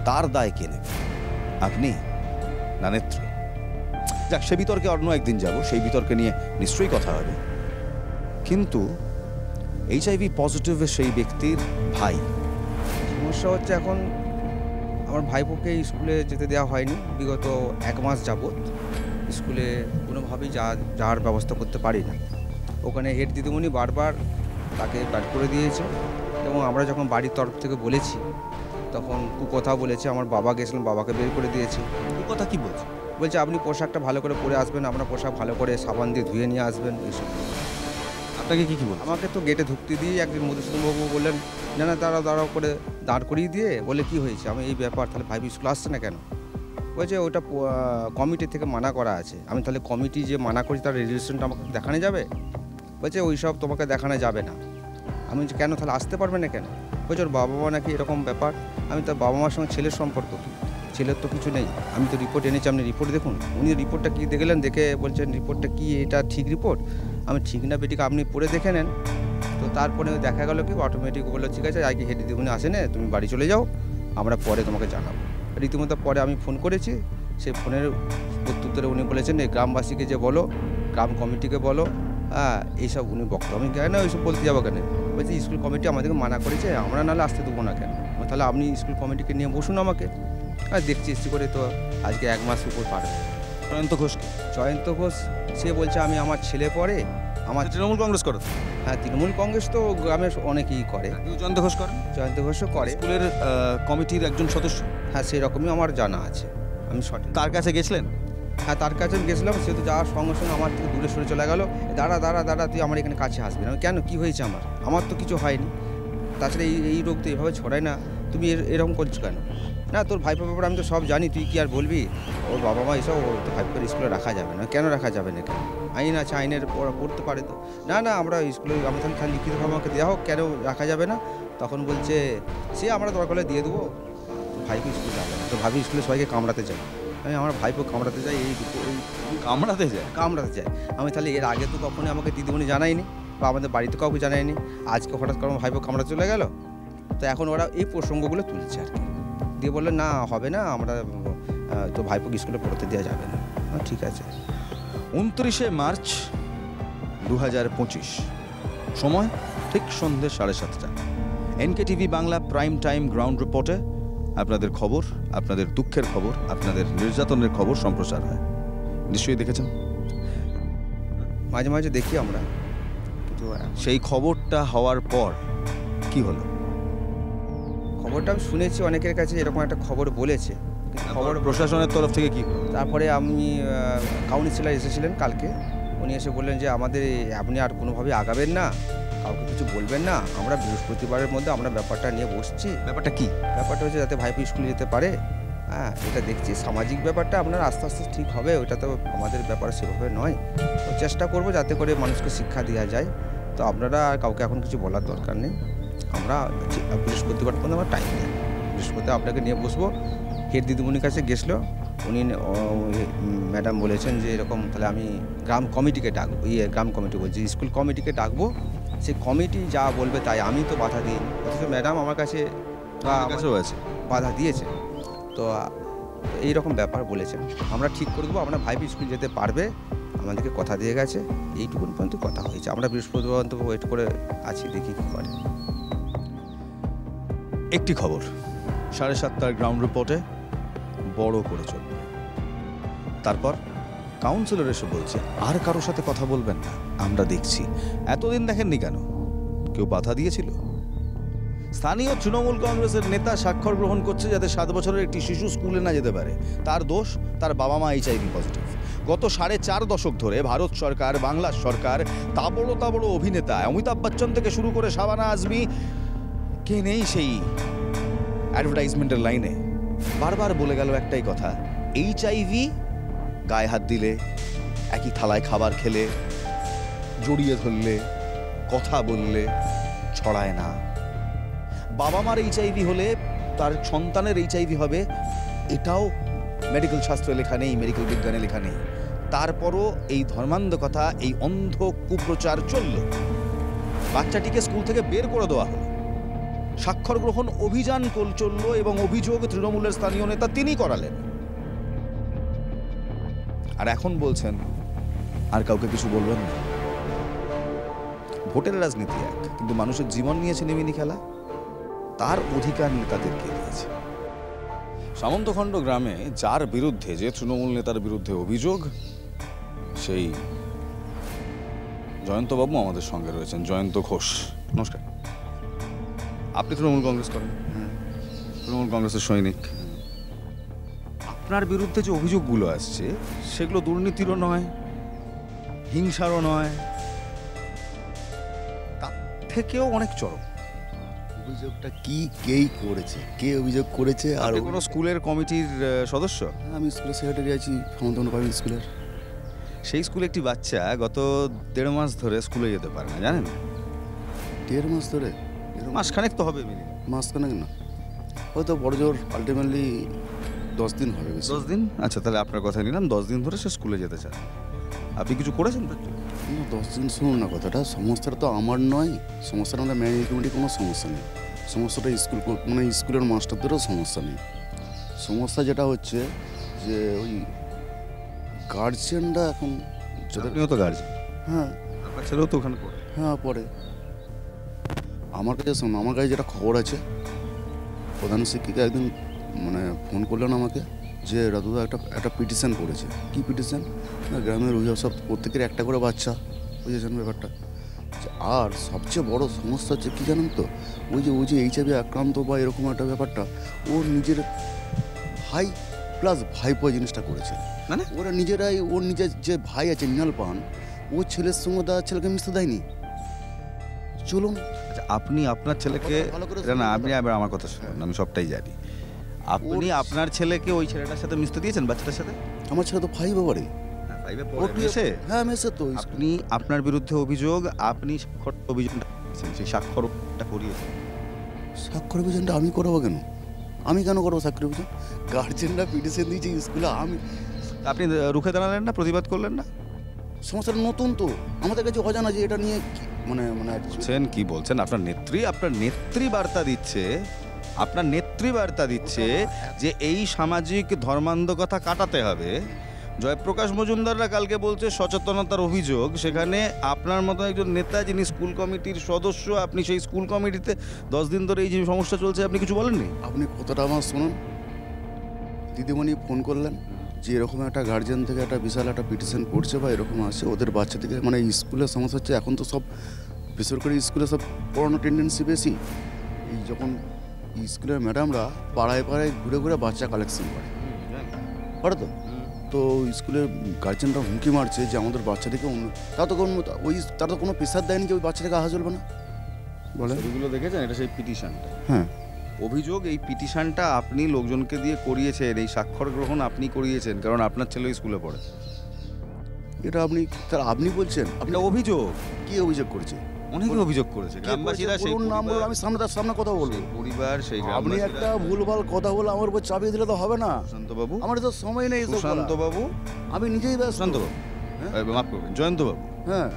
তার দায় কে নেবে, আপনি না নেত্রী? যাক, সে বিতর্কে অন্য একদিন যাব, সেই বিতর্কে নিয়ে নিশ্চয়ই কথা হবে। কিন্তু HIV পজিটিভের সেই ব্যক্তির ভাই, সমস্যা হচ্ছে এখন আমার ভাইপোকে স্কুলে যেতে দেওয়া হয়নি বিগত 1 মাস যাবৎ। স্কুলে কোনোভাবেই যাওয়ার ব্যবস্থা করতে পারি না। ওখানে হেড দিদিমণি বারবার তাকে ব্যাট করে দিয়েছে, এবং আমরা যখন বাড়ির তরফ থেকে বলেছি তখন কথা বলেছে। আমার বাবা গেছিলেন, বাবাকে বের করে দিয়েছে। কথা কি বলছে? বলছে আপনি পোশাকটা ভালো করে পরে আসবেন, আপনার পোশাক ভালো করে সাবান দিয়ে ধুয়ে নিয়ে আসবেন, এইসব। আপনাকে কি বল? আমাকে তো গেটে ঢুকতে দিয়ে একদিন মধুসূদনবাবু বললেন, না দাঁড়াও করে দাঁড় করিয়ে দিয়ে বলে কি হয়েছে, আমি এই ব্যাপার, তাহলে ভাইপো স্কুল আসছে না কেন? বলছে ওটা কমিটি থেকে মানা করা আছে। আমি তাহলে কমিটি যে মানা করি তার রেজুলেশনটা আমাকে দেখানো যাবে? বলছে ওই সব তোমাকে দেখানো যাবে না। আমি বলছি কেন, তাহলে আসতে পারবে না কেন? বলছে ওর বাবা মা নাকি এরকম ব্যাপার। আমি তার বাবা মার সঙ্গে ছেলের সম্পর্ক কি? ছেলের তো কিছু নেই। আমি তো রিপোর্ট এনেছি, আপনি রিপোর্ট দেখুন। উনি রিপোর্টটা কী দেখলেন, দেখে বলছেন রিপোর্টটা কি, এটা ঠিক রিপোর্ট? আমি ঠিক না বেটিকে আপনি পড়ে দেখে নেন। তো তারপরে দেখা গেল কি অটোমেটিক বললো ঠিক আছে, আগে হেড দিদিমণি আসে না, তুমি বাড়ি চলে যাও, আমরা পরে তোমাকে জানাবো। রীতিমতো পরে আমি ফোন করেছি, সেই ফোনের প্রত্যুত্তরে উনি বলেছেন এই গ্রামবাসীকে যে বলো, গ্রাম কমিটিকে বলো, হ্যাঁ এইসব উনি বক্তব্য। আমি কেন ওইসব বলতে যাবো কেন? বলছি স্কুল কমিটি আমাদেরকে মানা করেছে, আমরা নাহলে আসতে দেবো না কেন? তাহলে আপনি স্কুল কমিটিকে নিয়ে বসুন আমাকে। আর দেখছি এসছি করে তো আজকে 1 মাস উপর পার। জয়ন্ত ঘোষ সে বলছে আমি আমার ছেলে পড়ে, আমার তৃণমূল কংগ্রেস করে। হ্যাঁ, তৃণমূল কংগ্রেস তো গ্রামের অনেকেই করে। জয়ন্ত ঘোষ করেন? জয়ন্ত ঘোষও করে, স্কুলের কমিটির একজন সদস্য। হ্যাঁ, সেই রকমই আমার জানা আছে। আমি সঠিক তার কাছে গেছিলেন? হ্যাঁ, তার কাছে গেছিলাম। সে তো যাওয়ার সঙ্গে সঙ্গে আমার থেকে দূরে সরে চলে গেল। দাঁড়া তুই আমার এখানে কাছে আসবি না। আমি কেন, কী হয়েছে আমার তো কিছু হয়নি। তাছাড়া এই রোগ তো এইভাবে ছড়ায় না, তুমি এরকম করছো কেন? না, তোর ভাইপোর ব্যাপারে আমি তো সব জানি, তুই কি আর বলবি? ওর বাবা মা এসব, ওর তো ভাইপোর স্কুলে রাখা যাবে না। কেন রাখা যাবে না? কেন আইন আছে, আইনের পড়তে পারে তো। না আমরা স্কুলে, আমি তাহলে লিখিতভাবে আমাকে দেওয়া হোক, কেন রাখা যাবে না? তখন বলছে সে আমরা দরকার হলে দিয়ে দেবো, ভাইপো স্কুলে যাবে না। তো ভাবি স্কুলে সবাইকে কামড়াতে যাই। আমি আমার ভাইপো কামড়াতে যাই, এই কামড়াতে যায়। আমি তাহলে এর আগে তো কখনোই আমাকে দিদিমণি জানায়নি, বা আমাদের বাড়িতে কাউকে জানায়নি। আজকে হঠাৎ করে ভাইপো কামড়াতে চলে গেল। তো এখন ওরা এই প্রসঙ্গগুলো তুলছে আর কি, দিয়ে বললো না হবে না, আমরা তো ভাইপোকে স্কুলে পড়তে দেওয়া যাবে না। ঠিক আছে। 29 মার্চ 2025, সময় ঠিক সন্ধ্যে 7:30। NKTV Bangla prime time ground রিপোর্টে আপনাদের খবর, আপনাদের দুঃখের খবর, আপনাদের নির্যাতনের খবর সম্প্রচার হয়। নিশ্চয়ই দেখেছেন। মাঝে মাঝে দেখি আমরা, কিন্তু সেই খবরটা হওয়ার পর কি হলো? খবরটা আমি শুনেছি অনেকের কাছে, এরকম একটা খবর বলেছে। খবর প্রশাসনের তরফ থেকে কি হলো? তারপরে আমি কাউন্সিলর এসেছিলেন কালকে, উনি এসে বললেন যে আমাদের আপনি আর কোনোভাবে আগাবেন না, কাউকে কিছু বলবেন না, আমরা বৃহস্পতিবারের মধ্যে আমরা ব্যাপারটা নিয়ে বসছি। ব্যাপারটা কি? ব্যাপারটা হচ্ছে যাতে ভাইপো স্কুলে যেতে পারে। হ্যাঁ, এটা দেখছি সামাজিক ব্যাপারটা আপনার আস্তে আস্তে ঠিক হবে, ওটা তো আমাদের ব্যাপার সেভাবে নয়। তো চেষ্টা করব যাতে করে মানুষকে শিক্ষা দেওয়া যায়। তো আপনারা আর কাউকে এখন কিছু বলার দরকার নেই, আমরা বৃহস্পতিবার পর্যন্ত আমার টাইম নেই, বৃহস্পতিবার আপনাকে নিয়ে বসবো। হেড দিদিমণির কাছে গেছিলো, উনি ম্যাডাম বলেছেন যে এরকম, তাহলে আমি গ্রাম কমিটিকে ডাকবো, গ্রাম কমিটি বলছি, স্কুল কমিটিকে ডাকবো, সেই কমিটি যা বলবে তাই, আমি তো বাধা দিইনি। অথচ ম্যাডাম আমার কাছে আছে বাধা দিয়েছে। তো এইরকম ব্যাপার বলেছেন, আমরা ঠিক করে দেবো, আমরা ভাইপো স্কুল যেতে পারবে, আমাদেরকে কথা দিয়ে গেছে, এইটুকুন পর্যন্ত কথা হয়েছে। আমরা বৃহস্পতিবার পর্যন্ত ওয়েট করে আছি, দেখি কী করে। একটি খবর 7:30 গ্রাউন্ড রিপোর্টে বড় করে চলবে। তারপর কাউন্সিলর এসে বলছে আর কারোর সাথে কথা বলবেন না, আমরা দেখছি। এতদিন দেখেননি কেন? কেউ বাধা দিয়েছিল? স্থানীয় তৃণমূল কংগ্রেসের নেতা স্বাক্ষর গ্রহণ করছে যাতে 7 বছরের একটি শিশু স্কুলে না যেতে পারে। তার দোষ, তার বাবা মা HIV পজিটিভ। গত 4.5 দশক ধরে ভারত সরকার, বাংলা সরকার, তাবড়ো অভিনেতা অমিতাভ বচ্চন থেকে শুরু করে শাবানা আজমি, কে নেই সেই অ্যাডভার্টাইজমেন্টের লাইনে, বারবার বলে গেল একটাই কথা, HIV গায়ে হাত দিলে, একই থালায় খাবার খেলে, জড়িয়ে ধরলে, কথা বললে ছড়ায় না। বাবা মার HIV হলে তার সন্তানের HIV হবে, এটাও মেডিকেল শাস্ত্রে লেখা নেই, মেডিকেল বিজ্ঞানে লেখা নেই। তারপরও এই ধর্মান্ধকতা, এই অন্ধ কুপ্রচার চলল। বাচ্চাটিকে স্কুল থেকে বের করে দেওয়া হলো। স্বাক্ষর গ্রহণ অভিযান চলল এবং অভিযোগ তৃণমূলের স্থানীয় নেতা তিনি করালেন। আর এখন বলছেন আর কাউকে কিছু বলবেন না। ভোটের রাজনীতি এক, কিন্তু মানুষের জীবন নিয়েছে নিমিনি খেলা, তার অধিকার নেতাদেরকে দিয়েছে। সামন্তখণ্ড গ্রামে যার বিরুদ্ধে, যে তৃণমূল নেতার বিরুদ্ধে অভিযোগ, সেই জয়ন্তবাবু আমাদের সঙ্গে রয়েছেন, জয়ন্ত ঘোষ। নমস্কার। আপনি তৃণমূল কংগ্রেস করেন? তৃণমূল কংগ্রেসের সৈনিক। আপনার বিরুদ্ধে যে অভিযোগগুলো আসছে সেগুলো দুর্নীতিরও নয়, হিংসারও নয়, তার থেকেও অনেক চরম। অভিযোগটা কি, কেই করেছে, কে অভিযোগ করেছে? আর কোনো স্কুলের কমিটির সদস্য? আমি স্কুলের সেক্রেটারি আছি, সামন্তখণ্ড প্রাইমারি স্কুলের। সেই স্কুলে একটি বাচ্চা গত 1.5 মাস ধরে স্কুলে যেতে পারে না, জানেন? 1.5 মাস ধরে? মাসখানেক তো হবে মিনিমাম। মাসখানেক না, হয়তো বড় জোর আলটিমেটলি 10 দিন হবে। 10 দিন? আচ্ছা, তাহলে আপনার কথা নিলাম 10 দিন ধরে সে স্কুলে যেতে চায়। আপনি কিছু করেছেন তো? না, 10 দিন শুনুন না কথাটা, সমস্যাটা তো আমার নয়, সমস্যাটা আমাদের ম্যানেজমেন্ট কমিটির কোনো সমস্যা নেই, সমস্যাটা স্কুল মানে স্কুলের মাস্টারদেরও সমস্যা নেই। সমস্যা যেটা হচ্ছে যে ওই গার্জিয়ানরা এখন, আপনিও তো গার্জিয়ান। হ্যাঁ, আপনার ছেলেও তো ওখানে পড়ে। হ্যাঁ পড়ে। আমার কাছে শোনো, আমার কাছে যেটা খবর আছে, প্রধান শিক্ষিকা একদিন মানে ফোন করলেন আমাকে যে রাতুদা একটা পিটিশন করেছে। কি পিটিশন? না, গ্রামের ওই সব প্রত্যেকের একটা করে বাচ্চা, বুঝেছেন ব্যাপারটা? আর সবচেয়ে বড় সমস্যা হচ্ছে কি জানেন তো, ওই যে HIV আক্রান্ত বা এরকম একটা ব্যাপারটা, ও নিজের ভাই প্লাস ভাইপো জিনিসটা করেছে। মানে ওরা নিজেরাই, ওর নিজের যে ভাই আছে মৃণাল পান, ও ছেলের সঙ্গে তার ছেলেকে মিশতে দেয়নি। চলুন, আচ্ছা, আপনি আপনার ছেলেকে, ভালো করে না আপনি আবার আমার কথা শুনুন, আমি সবটাই জানি। আপনি আপনার ছেলেকে ওই ছেলেটার সাথে মিশতে দিয়েছেন, বাচ্চাটার সাথে? আমার ছেলে তো 5 বাবারে। হ্যাঁ, মেসে তো। আপনি আপনার বিরুদ্ধে অভিযোগ, আপনি স্বাক্ষর অভিযোগটা করেছেন, সেই স্বাক্ষরটা করিয়েছেন। স্বাক্ষর অভিযানটা আমি করাবো কেন? আমি কেন করবো স্বাক্ষর অভিযান? গার্জেনরা পিটিশন দিয়েছে স্কুলে, আমি। আপনি রুখে দাঁড়ালেন না, প্রতিবাদ করলেন না? সমস্যাটা নতুন তো, আমাদের কাছে অজানা যে এটা নিয়ে মানে বলছেন কি বলছেন? আপনার নেত্রী বার্তা দিচ্ছে, আপনার নেত্রী বার্তা দিচ্ছে যে এই সামাজিক ধর্মান্ধকতা কাটাতে হবে। জয়প্রকাশ মজুমদাররা কালকে বলছে সচেতনতার অভিযোগ, সেখানে আপনার মতো একজন নেতা যিনি স্কুল কমিটির সদস্য, আপনি সেই স্কুল কমিটিতে 10 দিন ধরে এই যে সমস্যা চলছে আপনি কিছু বলেননি? আপনি কতটা আমার শুনুন, দিদিমণি ফোন করলেন যে এরকম একটা গার্জেন থেকে একটা বিশাল একটা পিটিশন করছে বা এরকম আছে, ওদের বাচ্চা থেকে মানে স্কুলের সমস্যা হচ্ছে এখন তো সব বেসরকারি স্কুলে সব পড়ানো টেন্ডেন্সি বেশি। এই যখন স্কুলের ম্যাডামরা পাড়ায় পাড়ায় ঘুরে ঘুরে বাচ্চা কালেকশন করে তো, তো স্কুলের গার্জেনরা হুমকি মারছে যে আমাদের বাচ্চাদেরকে তারা তো কোনো প্রেশার দেয়নি যে ওই বাচ্চাটাকে আহা চলবে না বলে। ছবিগুলো দেখেছেন, এটা সেই পিটিশনটা। হ্যাঁ, অভিযোগ এই পিটিশনটা আপনি লোকজনকে দিয়ে করিয়েছেন, এই স্বাক্ষর গ্রহণ আপনি করিয়েছেন, কারণ আপনার ছেলে স্কুলে পড়ে। এটা আপনি বলছেন? এটা অভিযোগ। কি অভিযোগ করেছে? অনেকে অভিযোগ করেছে, গ্রামবাসীরা। সেই নাম বলুন, আমি সামনে কথা বলবো। পরিবার, সেই আপনি একটা ভুলভাল কথা বলে আমার উপর চাপিয়ে দিলে তো হবে না। সুশান্তবাবু, আমার তো সময় নেই। সুশান্তবাবু, আমি নিজেই ব্যস্ত। সুশান্তবাবু, মাফ করবেন, জয়ন্তবাবু, হ্যাঁ,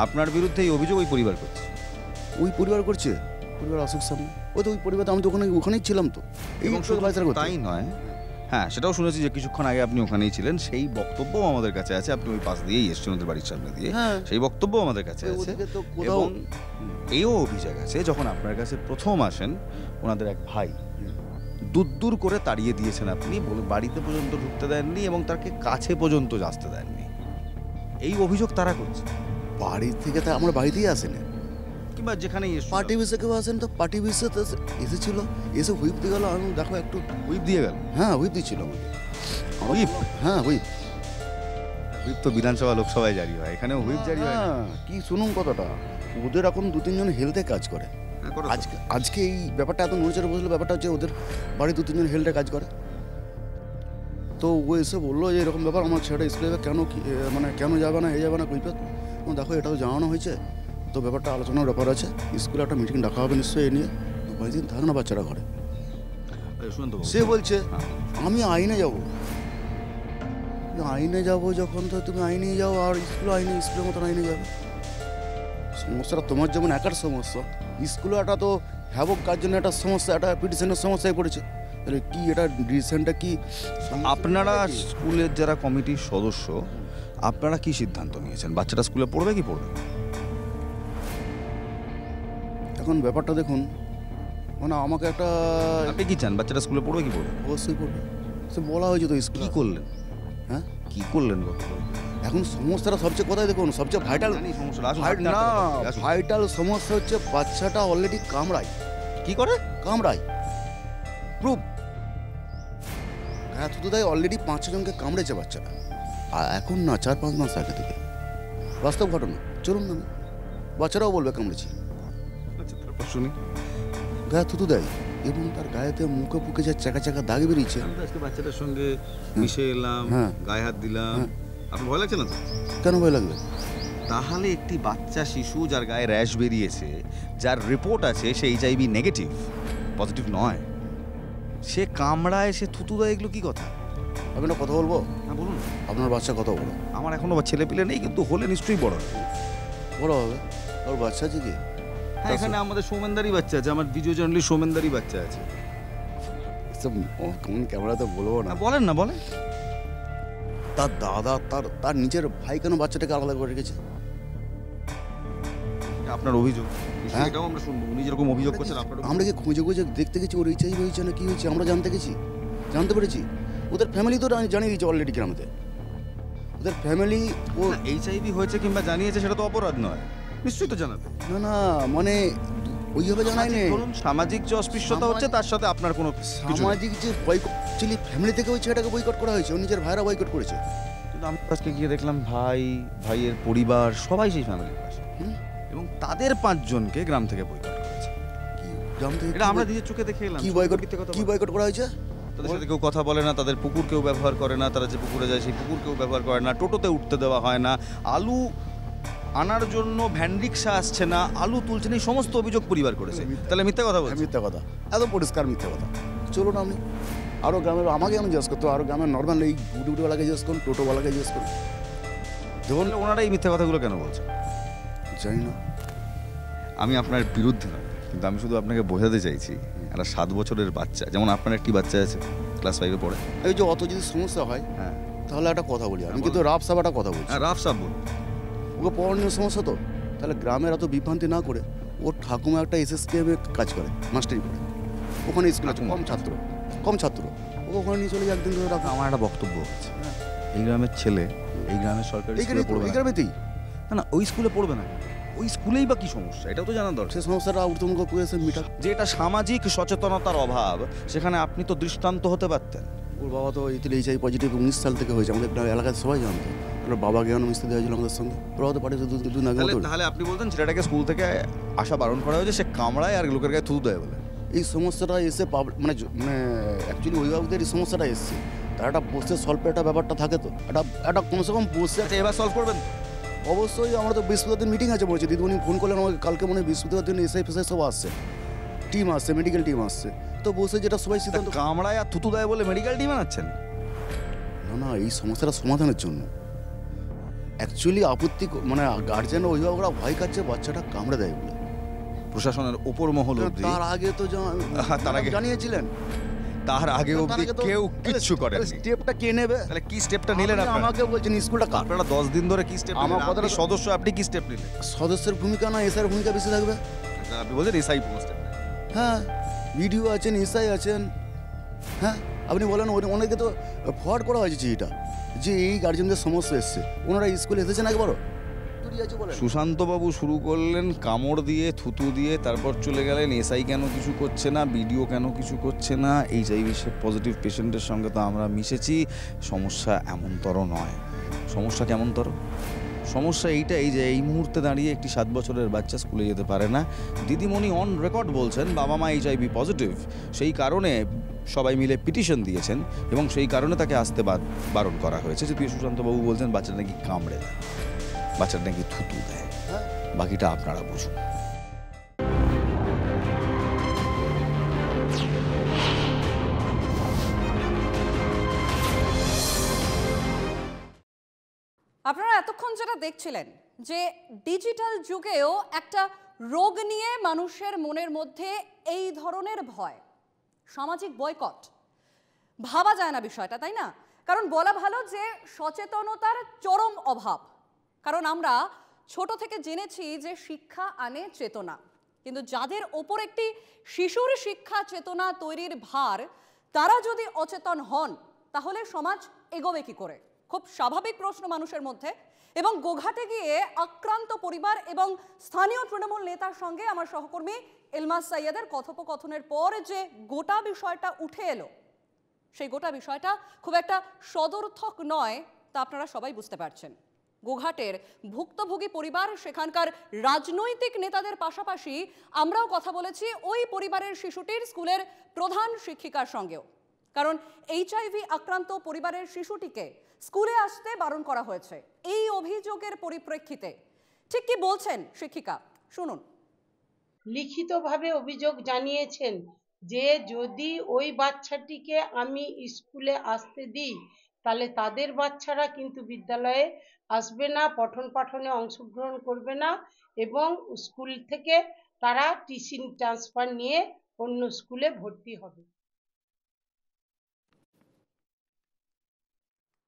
আপনার বিরুদ্ধে এই অভিযোগ ওই পরিবার করছে। ওই পরিবার করছে? পরিবার আসুক সামনে। ওই তো ওই পরিবার, আমি তো ওখানেই ছিলাম তো। এবং তাই নয়, হ্যাঁ সেটাও শুনেছি যে কিছুক্ষণ আগে আপনি ওখানেই ছিলেন, সেই বক্তব্যও আমাদের কাছে আছে। আপনি ওই পাশ দিয়েই এসছেন ওদের বাড়ির সামনে দিয়ে, সেই বক্তব্য আমাদের কাছে আছে। এবং এও অভিযোগ আছে, যখন আপনার কাছে প্রথম আসেন ওনাদের এক ভাই দূর করে তাড়িয়ে দিয়েছেন আপনি, বাড়িতে পর্যন্ত ঢুকতে দেননি এবং তাকে কাছে পর্যন্ত আসতে দেননি। এই অভিযোগ তারা করছে। বাড়ি থেকে তো আমার বাড়িতেই আসেনি, কিংবা যেখানেই পার্টি বিষয়ে কেউ আসেন তো পার্টি বিষয়ে এসেছিল, এসে হুইপ দিয়ে গেল। আমি দেখো একটু হুইপ দিয়ে গেল। হ্যাঁ, হুইপ দিচ্ছিল আমাকে। হুইপ? হ্যাঁ, হুইপ। হুইপ তো বিধানসভা লোকসভায় জারি হয়, এখানেও হুইপ জারি হয়। কি শুনুন কথাটা, ওদের এখন 2-3 জন হেলথে কাজ করে। আজকে এই ব্যাপারটা এত নড়চড়ে বসলো, ব্যাপারটা হচ্ছে ওদের বাড়ি 2-3 জন হেলথে কাজ করে। তো ও এসে বললো যে এরকম ব্যাপার, আমার ছেলেটা স্কুলে কেন কেন যাবে না, যাবে না কৈফিয়ত। দেখো এটাও জানানো হয়েছে তো, ব্যাপারটা আলোচনার ব্যাপার আছে, স্কুলে একটা মিটিং ডাকা হবে নিশ্চয়ই এ নিয়ে। 2-5 দিন থাকে না বাচ্চারা ঘরে। সে বলছে আমি আইনে যাব। আইনে যাব যখন, তো তুমি আইনেই যাও, আর স্কুলের মতন আইনে যাবে। সমস্যাটা তোমার যেমন একার সমস্যা, স্কুলে একটা তো হ্যাভক কার জন্য একটা সমস্যা, একটা পিটিশনের সমস্যায় পড়েছে। তাহলে কি এটা ডিসিশনটা কি? আপনারা স্কুলের যারা কমিটির সদস্য, আপনারা কি সিদ্ধান্ত নিয়েছেন? বাচ্চাটা স্কুলে পড়বে কি পড়বে? এখন ব্যাপারটা দেখুন, আমাকে একটা, আপনি কি চান বাচ্চাটা স্কুলে পড়বে কি পড়বে? অবশ্যই পড়বে। সে বলা হয়েছে তো স্কুলে। কি করলেন? হ্যাঁ, কি করলেন? এখন সমস্যাটা সবচেয়ে কোথায় দেখুন, সবচেয়ে ভাইটাল সমস্যা হচ্ছে বাচ্চাটা অলরেডি কামড়ায়। কি করে কামড়ায়? প্রুফ, হ্যাঁ, শুধু তাই অলরেডি 5-6 জনকে কামড়েছে বাচ্চাটা। আর এখন না, 4-5 মাস আগে থেকে, বাস্তব ঘটনা। চলুন না, বাচ্চারাও বলবে কামড়েছি। আচ্ছা, তারপর শুনি। গায়ে থুতু দেয় এবং তার গায়েতে মুখে ফুকে যা চাকা চাকা দাগ বেরিয়েছে। আমি আজকে বাচ্চাটার সঙ্গে মিশে এলাম, গায়ে হাত দিলাম, আপনার ভয় লাগছে না তো? কেন ভয় লাগবে? তাহলে একটি বাচ্চা শিশু যার গায়ে র্যাশ বেরিয়েছে, যার রিপোর্ট আছে সে HIV নেগেটিভ, পজিটিভ নয়, সে কামড়ায়, সে থুতু দেয়, এগুলো কি কথা? আমি না কথা বলবো? হ্যাঁ বলুন। আপনার বাচ্চা কত বড়? আমার এখনো ছেলে পিলে নেই, কিন্তু হলে নিশ্চয়ই বড় হবে। বড় হবে? ওর বাচ্চা আছে কি? হ্যাঁ, এখানে আমাদের সৌমেনদারই বাচ্চা আছে, আমার ভিডিও জার্নালিস্ট সৌমেনদারই বাচ্চা আছে। কোন ক্যামেরা তো বলবো না। বলেন না, বলেন। তার দাদা, তার নিজের ভাই কেন বাচ্চাটাকে আলাদা করে রেখেছে? আপনার অভিযোগ, এটাও আমরা শুনবো। উনি যেরকম অভিযোগ করছেন, আমরা কি খুঁজে দেখতে গেছি ওর HIV হয়েছে না কি হয়েছে, আমরা জানতে পেরেছি। ওদের ফ্যামিলি তো জানিয়ে দিয়েছে অলরেডি গ্রামেতে। ওদের ফ্যামিলি ও HIV হয়েছে কিংবা জানিয়েছে, সেটা তো অপরাধ নয়, নিশ্চয়ই তো জানাবে। না, ওইভাবে জানাই নেই। সামাজিক যে অস্পৃশ্যতা হচ্ছে তার সাথে আপনার কোনো সামাজিক যে বয়কট, অ্যাকচুয়ালি ফ্যামিলি থেকে ওই ছেলেটাকে বয়কট করা হয়েছে, ওর নিজের ভাইরা বয়কট করেছে। কিন্তু আমি আজকে গিয়ে দেখলাম ভাইয়ের পরিবার সবাই সেই ফ্যামিলির পাশে, এবং তাদের 5 জনকে গ্রাম থেকে বয়কট করেছে। গ্রাম থেকে? এটা আমরা নিজের চোখে দেখে এলাম। কি বয়কট করা হয়েছে? তাদের সাথে কেউ কথা বলে না, তাদের পুকুর কেউ ব্যবহার করে না, তারা যে পুকুরে যায় সেই পুকুর কেউ ব্যবহার করে না, টোটোতে উঠতে দেওয়া হয় না, আলু আনার জন্য ভ্যান রিক্সা আসছে না, আলু তুলছে না, এই সমস্ত অভিযোগ পরিবার করেছে। তাহলে মিথ্যা কথা বলছে? মিথ্যা কথা, এত পরিষ্কার মিথ্যা কথা। চলুন আপনি আরও গ্রামের, আমাকে আমি জিজ্ঞেস করতো, আরও গ্রামের নর্মাল এই গুটিওয়ালাকে জিজ্ঞেস করুন, টোটোওয়ালাকে জিজ্ঞেস করুন। দেখুন ওনারা এই মিথ্যা কথাগুলো কেন বলছে জানি না। আমি আপনার বিরুদ্ধে নয়, কিন্তু আমি শুধু আপনাকে বোঝাতে চাইছি, একটা 7 বছরের বাচ্চা, যেমন আপনার একটি বাচ্চা আছে ক্লাস 5-এ পড়ে, এই যে অত যদি সমস্যা হয়, হ্যাঁ, তাহলে একটা কথা বলি আমি, কিন্তু রাফ সাপ একটা কথা বলছি। রাফ সাপ বলুন। ওকে পড়ানোর সমস্যা তো, তাহলে গ্রামের এত বিভ্রান্তি না করে, ওর ঠাকুমা একটা SSKM-এ কাজ করে, মাস্টারি করে, ওখানে স্কুল আছে, কম ছাত্র, ওকে ওখানে নিয়ে চলে একদিন ধরে রাখা। আমার একটা বক্তব্য আছে, এই গ্রামের ছেলে এই গ্রামের সরকারি স্কুলে পড়বে, এই গ্রামেতেই না ওই স্কুলে পড়বে না, ওই স্কুলেই বা কি সমস্যা, এটাও তো জানা দরকার। সে সমস্যাটা ঊর্ধ্বমুখ এসে মিটাক। যে এটা সামাজিক সচেতনতার অভাব, সেখানে আপনি তো দৃষ্টান্ত হতে পারতেন। ওর বাবা তো এইচআইভি পজিটিভ 19 সাল থেকে হয়েছে, আমাদের এলাকায় সবাই জানতো। ওর বাবা জ্ঞান মিশতে দেওয়া হয়েছিল আমাদের সঙ্গে, ওরা হতে পারে দুদিন আগে। তাহলে আপনি বলতেন ছেলেটাকে স্কুল থেকে আসা বারণ করা হয়েছে, সে কামড়ায় আর লোকের গায়ে থুতু দেয় বলে। এই সমস্যাটা এসে মানে অ্যাকচুয়ালি অভিভাবকদের এই সমস্যাটা এসছে, তার একটা বসে সলভ একটা ব্যাপারটা থাকে, তো একটা কমসে কম বসে। আচ্ছা, এবার সলভ করবেন? অবশ্যই। আমরা তো বৃহস্পতিবার দিন মিটিং আছে বলছে, দিদিমণি ফোন করলেন আমাকে কালকে, মনে হয় বৃহস্পতিবার দিন এসআই ফেসআই সব আসছে, টিম আসছে, মেডিকেল টিম আসছে, তো বসে যেটা সবাই সিদ্ধান্ত। কামড়ায় আর থুতু দেয় বলে মেডিকেল টিম আনাচ্ছেন? না না, এই সমস্যাটা সমাধানের জন্য অ্যাকচুয়ালি আপত্তি মানে গার্জেন অভিভাবকরা ভয় খাচ্ছে বাচ্চাটা কামড়ে দেয় বলে। প্রশাসনের ওপর মহল অবধি তার আগে তো তার আগে জানিয়েছিলেন, তার আগে অবধি কেউ কিচ্ছু করে। স্টেপটা কে নেবে? তাহলে কি স্টেপটা নিলেন আপনারা? আমাকে বলছেন স্কুলটা কার? আপনারা 10 দিন ধরে কি স্টেপ আমার নিলেন? কথাটা আপনি সদস্য, আপনি কি স্টেপ নিলেন? সদস্যের ভূমিকা না এসআইয়ের ভূমিকা বেশি থাকবে। আপনি বলছেন এসআই স্টেপ। হ্যাঁ, ভিডিও আছেন, এসআই আছেন। হ্যাঁ, আপনি বলেন অনেকে তো ফরওয়ার্ড করা হয়েছে চিঠিটা, যে এই গার্জেনদের সমস্যা এসছে, ওনারা স্কুলে এসেছেন একবারও? সুশান্তবাবু শুরু করলেন কামড় দিয়ে, থুতু দিয়ে, তারপর চলে গেলেন এসআই কেন কিছু করছে না, বিডিও কেন কিছু করছে না। এইচআইভি পজিটিভ পেশেন্টের সঙ্গে তো আমরা মিশেছি, সমস্যা এমনতর নয়। সমস্যা কেমনতর? সমস্যা এইটাই যে এই মুহূর্তে দাঁড়িয়ে একটি 7 বছরের বাচ্চা স্কুলে যেতে পারে না। দিদিমণি অন রেকর্ড বলছেন বাবা মা এইচআইভি পজিটিভ, সেই কারণে সবাই মিলে পিটিশন দিয়েছেন এবং সেই কারণে তাকে আসতে বারণ করা হয়েছে। যদিও সুশান্তবাবু বলছেন বাচ্চাটা নাকি কামড়ে দেয়, বাচ্চাটা নাকি থুতু দেয়। বাকিটা আপনারা বুঝুন। আপনারা এতক্ষণ যেটা দেখছিলেন যে ডিজিটাল যুগেও একটা রোগ নিয়ে মানুষের মনের মধ্যে এই ধরনের ভয়, সামাজিক বয়কট, ভাবা যায় না বিষয়টা, তাই না? কারণ বলা ভালো যে সচেতনতার চরম অভাব। কারণ আমরা ছোট থেকে জেনেছি যে শিক্ষা আনে চেতনা, কিন্তু যাদের ওপর একটি শিশুর শিক্ষা চেতনা তৈরির ভার, তারা যদি অচেতন হন তাহলে সমাজ এগোবে কি করে? খুব স্বাভাবিক প্রশ্ন মানুষের মধ্যে। এবং গোঘাটে গিয়ে আক্রান্ত পরিবার এবং স্থানীয় তৃণমূল নেতার সঙ্গে আমার সহকর্মী ইলমাস সাইয়াদের কথোপকথনের পর যে গোটা বিষয়টা উঠে এলো, সেই গোটা বিষয়টা খুব একটা সদর্থক নয় তা আপনারা সবাই বুঝতে পারছেন। গোঘাটের ভুক্তভোগী পরিবার, সেখানকার রাজনৈতিক নেতাদের পাশাপাশি আমরাও কথা বলেছি ওই পরিবারের শিশুটির স্কুলের প্রধান শিক্ষিকার সঙ্গেও। কারণ এইচআইভি আক্রান্ত পরিবারের শিশুটিকে স্কুলে আসতে বারণ করা হয়েছে এই অভিযোগের পরিপ্রেক্ষিতে। ঠিক কি বলছেন শিক্ষিকা, শুনুন। লিখিতভাবে অভিযোগ জানিয়েছেন যে যদি ওই বাচ্চাটিকে আমি স্কুলে আসতে দিই তাহলে তাদের বাচ্চারা কিন্তু বিদ্যালয়ে আসবে না, পঠন পাঠনে অংশগ্রহণ করবে না এবং স্কুল থেকে তারা টিসি ট্রান্সফার নিয়ে অন্য স্কুলে ভর্তি হবে।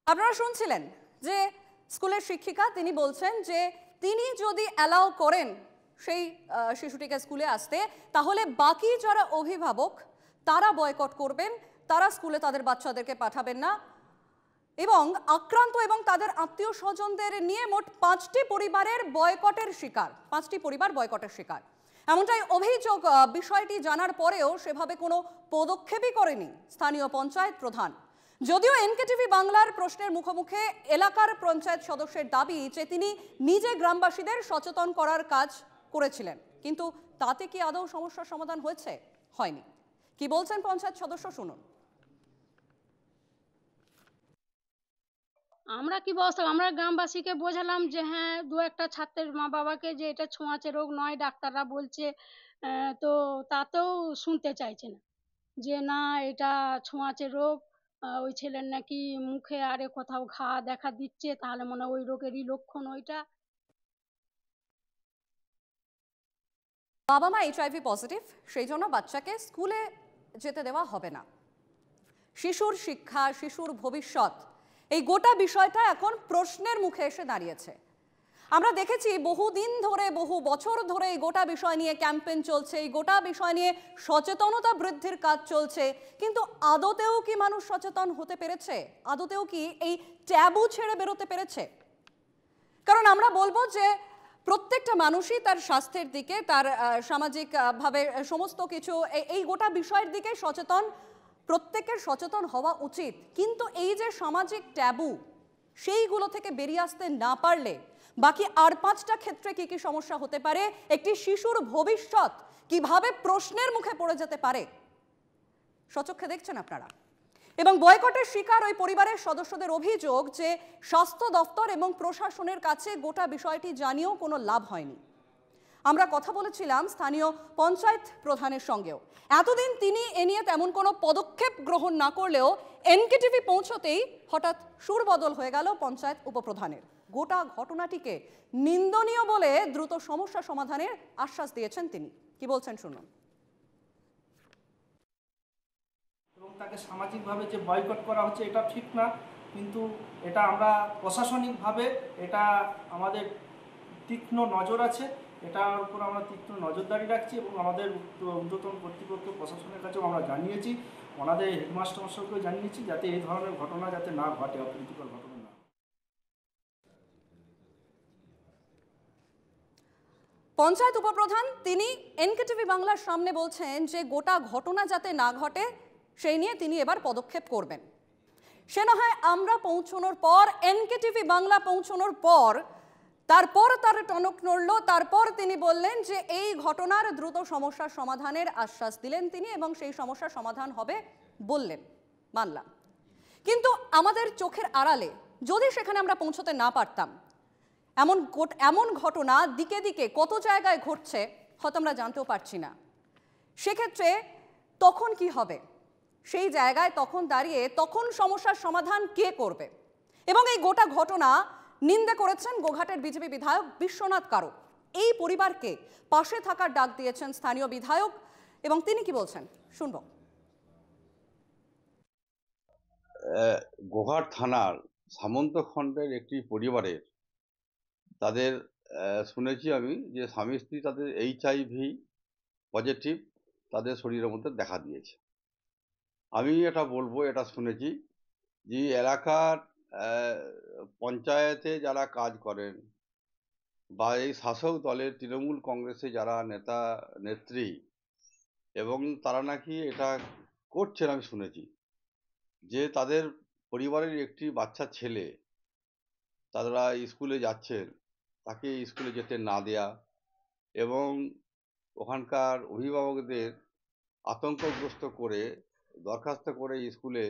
আপনারা শুনছিলেন যে স্কুলের শিক্ষিকা তিনি বলছেন যে তিনি যদি অ্যালাউ করেন সেই শিশুটিকে স্কুলে আসতে, তাহলে বাকি যারা অভিভাবক তারা বয়কট করবেন, তারা স্কুলে তাদের বাচ্চাদেরকে পাঠাবেন না। এবং আক্রান্ত এবং তাদের আত্মীয় স্বজনদের নিয়ে মোট 5টি পরিবারের বয়কটের শিকার, 5টি পরিবার বয়কটের শিকার, এমনটাই অভিযোগ। বিষয়টি জানার পরেও সেভাবে কোনো পদক্ষেপই করেনি স্থানীয় পঞ্চায়েত প্রধান। যদিও এনকেটিভি বাংলার প্রশ্নের মুখোমুখি এলাকার পঞ্চায়েত সদস্যের দাবি যে তিনি নিজে গ্রামবাসীদের সচেতন করার কাজ করেছিলেন, কিন্তু তাতে কি আদৌ সমস্যার সমাধান হয়েছে? হয়নি। কি বলছেন পঞ্চায়েত সদস্য, শুনুন। আমরা কি ব্যবস্থা, আমরা গ্রামবাসীকে বোঝালাম যে হ্যাঁ 2-1টা ছাত্রের মা বাবাকে যে এটা ছোঁয়াচে রোগ নয়, ডাক্তাররা বলছে, তো তাতেও শুনতে চাইছে না যে না এটা ছোঁয়াচে রোগ। ওই ছেলের নাকি মুখে আরে কোথাও ঘা দেখা দিচ্ছে, তাহলে মনে হয় ওই রোগেরই লক্ষণ ওইটা। বাবা মা এইচআইভি পজিটিভ, সেই জন্য বাচ্চাকে স্কুলে যেতে দেওয়া হবে না। শিশুর শিক্ষা, শিশুর ভবিষ্যৎ, এই গোটা বিষয়টা এখন প্রশ্নের মুখে এসে দাঁড়িয়েছে। আমরা দেখেছি বহুদিন ধরে, বহু বছর ধরে এই গোটা বিষয় নিয়ে ক্যাম্পেইন চলছে, এই গোটা বিষয় নিয়ে সচেতনতা বৃদ্ধির কাজ চলছে, কিন্তু আদতেও কি মানুষ সচেতন হতে পেরেছে? আদতেও কি এই ট্যাবু ছেড়ে বেরোতে পেরেছে? কারণ আমরা বলবো যে প্রত্যেকটা মানুষই তার স্বাস্থ্যের দিকে, তার সামাজিকভাবে সমস্ত কিছু এই গোটা বিষয়ের দিকে সচেতন, প্রত্যেকের সচেতন হওয়া উচিত। কিন্তু এই যে সামাজিক ট্যাবু, সেইগুলো থেকে বেরিয়ে আসতে না পারলে বাকি আর 5টা ক্ষেত্রে কি কি সমস্যা হতে পারে, একটি শিশুর ভবিষ্যৎ কিভাবে প্রশ্নের মুখে পড়ে যেতে পারে, সচক্ষে দেখছেন আপনারা। এবং বয়কটের শিকার ওই পরিবারের সদস্যদের অভিযোগ যে স্বাস্থ্য দফতর এবং প্রশাসনের কাছে গোটা বিষয়টি জানিয়েও কোনো লাভ হয়নি। আমরা কথা বলেছিলাম স্থানীয় পঞ্চায়েত প্রধানের সঙ্গেও, এতদিন তিনি এ নিয়ে তেমন কোনো পদক্ষেপ গ্রহণ না করলেও এনকেটিভি পৌঁছতেই হঠাৎ সুর বদল হয়ে গেল পঞ্চায়েত উপপ্রধানের। গোটা ঘটনাটিকে নিন্দনীয় বলে দ্রুত সমস্যা সমাধানের আশ্বাস দিয়েছেন তিনি। কি বলছেন শুনুন। এবং তাকে সামাজিকভাবে যে বয়কট করা হচ্ছে এটা ঠিক না, কিন্তু এটা আমরা প্রশাসনিকভাবে এটা আমাদের তীক্ষ্ণ নজর আছে, এটার উপর আমরা তীক্ষ্ণ নজরদারি রাখছি এবং আমাদের ঊর্ধ্বতন কর্তৃপক্ষ প্রশাসনের কাছেও আমরা জানিয়েছি, ওনাদের হেডমাস্টার মশাইকেও জানিয়েছি, যাতে এই ধরনের ঘটনা যাতে না ঘটে, অপ্রীতিকর ঘটনা না। পঞ্চায়েত উপপ্রধান তিনি এনকেটিভি বাংলার সামনে বলছেন যে গোটা ঘটনা যাতে না ঘটে সেই নিয়ে তিনি এবার পদক্ষেপ করবেন। সে না হয় আমরা পৌঁছানোর পর, এনকেটিভি বাংলা পৌঁছানোর পর তারপর তার টনক নড়ল, তারপর তিনি বললেন যে এই ঘটনার দ্রুত সমস্যার সমাধানের আশ্বাস দিলেন তিনি এবং সেই সমস্যার সমাধান হবে বললেন, মানলাম। কিন্তু আমাদের চোখের আড়ালে যদি সেখানে আমরা পৌঁছতে না পারতাম, এমন ঘটনা দিকে দিকে কত জায়গায় ঘটছে হয়তো আমরা জানতেও পারছি না, সেক্ষেত্রে তখন কি হবে? সেই জায়গায় তখন দাঁড়িয়ে তখন সমস্যার সমাধান কে করবে? এবং এই গোটা ঘটনা নিন্দা করেছেন গোঘাটের বিজেপি বিধায়ক বিশ্বনাথ কারো। এই পরিবারকে পাশে থাকার ডাক দিয়েছেন স্থানীয় বিধায়ক এবং তিনি কি বলছেন শুনব। গোঘাট থানার সামন্তখণ্ডের একটি পরিবারের তাদের শুনেছি আমি যে স্বামী স্ত্রী তাদের HIV পজিটিভ তাদের শরীরের মধ্যে দেখা দিয়েছে। আমি এটা বলবো, এটা শুনেছি যে এলাকার পঞ্চায়েতে যারা কাজ করেন বা এই শাসক দলের তৃণমূল কংগ্রেসে যারা নেতা নেত্রী এবং তারা নাকি এটা করছেন, আমি শুনেছি যে তাদের পরিবারের একটি বাচ্চা ছেলে তারা স্কুলে যাচ্ছেন, তাকে স্কুলে যেতে না দেয়া এবং ওখানকার অভিভাবকদের আতঙ্কগ্রস্ত করে দরখাস্ত করে স্কুলে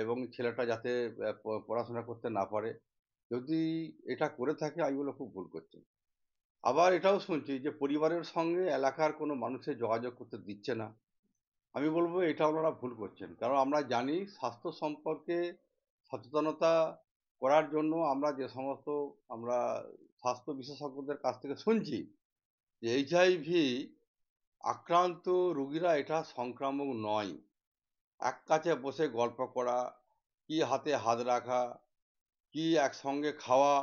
এবং ছেলেটা যাতে পড়াশোনা করতে না পারে, যদি এটা করে থাকে আমি বলে খুব ভুল করছে। আবার এটাও শুনছি যে পরিবারের সঙ্গে এলাকার কোনো মানুষের যোগাযোগ করতে দিচ্ছে না। আমি বলবো এটা ওনারা ভুল করছেন, কারণ আমরা জানি স্বাস্থ্য সম্পর্কে সচেতনতা করার জন্য আমরা যে সমস্ত আমরা স্বাস্থ্য বিশেষজ্ঞদের কাছ থেকে শুনছি যে HIV আক্রান্ত রোগীরা এটা সংক্রামক নয়। এক কাছে বসে গল্প করা, কি হাতে হাত রাখা, কি একসঙ্গে খাওয়া,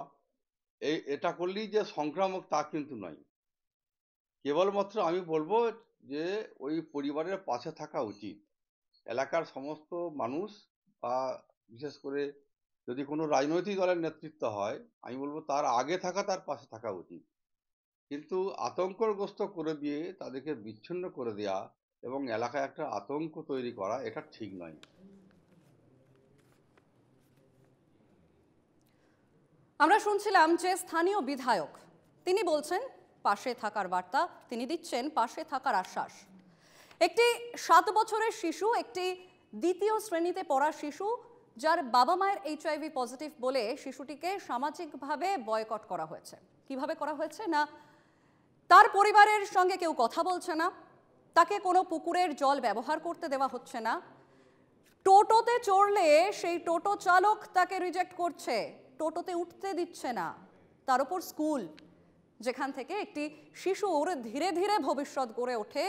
এটা করলেই যে সংক্রামক তা কিন্তু নয়। কেবলমাত্র আমি বলবো যে ওই পরিবারের পাশে থাকা উচিত এলাকার সমস্ত মানুষ, বা বিশেষ করে যদি কোনো রাজনৈতিক দলের নেতৃত্ব হয় আমি বলবো তার আগে থাকা, তার পাশে থাকা উচিত। কিন্তু আতঙ্কগ্রস্ত করে দিয়ে তাদেরকে বিচ্ছিন্ন করে দেয়া এবং এলাকায় একটা আতঙ্ক তৈরি করা এটা ঠিক নয়। আমরা শুনছিলাম যে স্থানীয় বিধায়ক তিনি বলছেন পাশে থাকার বার্তা তিনি দিচ্ছেন, পাশে থাকার আশ্বাস। একটি 7 বছরের শিশু, একটি 2য় শ্রেণীতে পড়া শিশু যার বাবা মায়ের HIV পজিটিভ বলে শিশুটিকে সামাজিকভাবে বয়কট করা হয়েছে। কিভাবে করা হয়েছে না, তার পরিবারের সঙ্গে কেউ কথা বলছে না, তাকে কোনো পুকুরের জল ব্যবহার করতে দেওয়া হচ্ছে না, টোটোতে চড়লে সেই টোটো চালক তাকে রিজেক্ট করছে, টোটোতে উঠতে দিচ্ছে না। তার উপর স্কুল, যেখান থেকে একটি শিশুর ধীরে ধীরে ভবিষ্যৎ গড়ে ওঠে,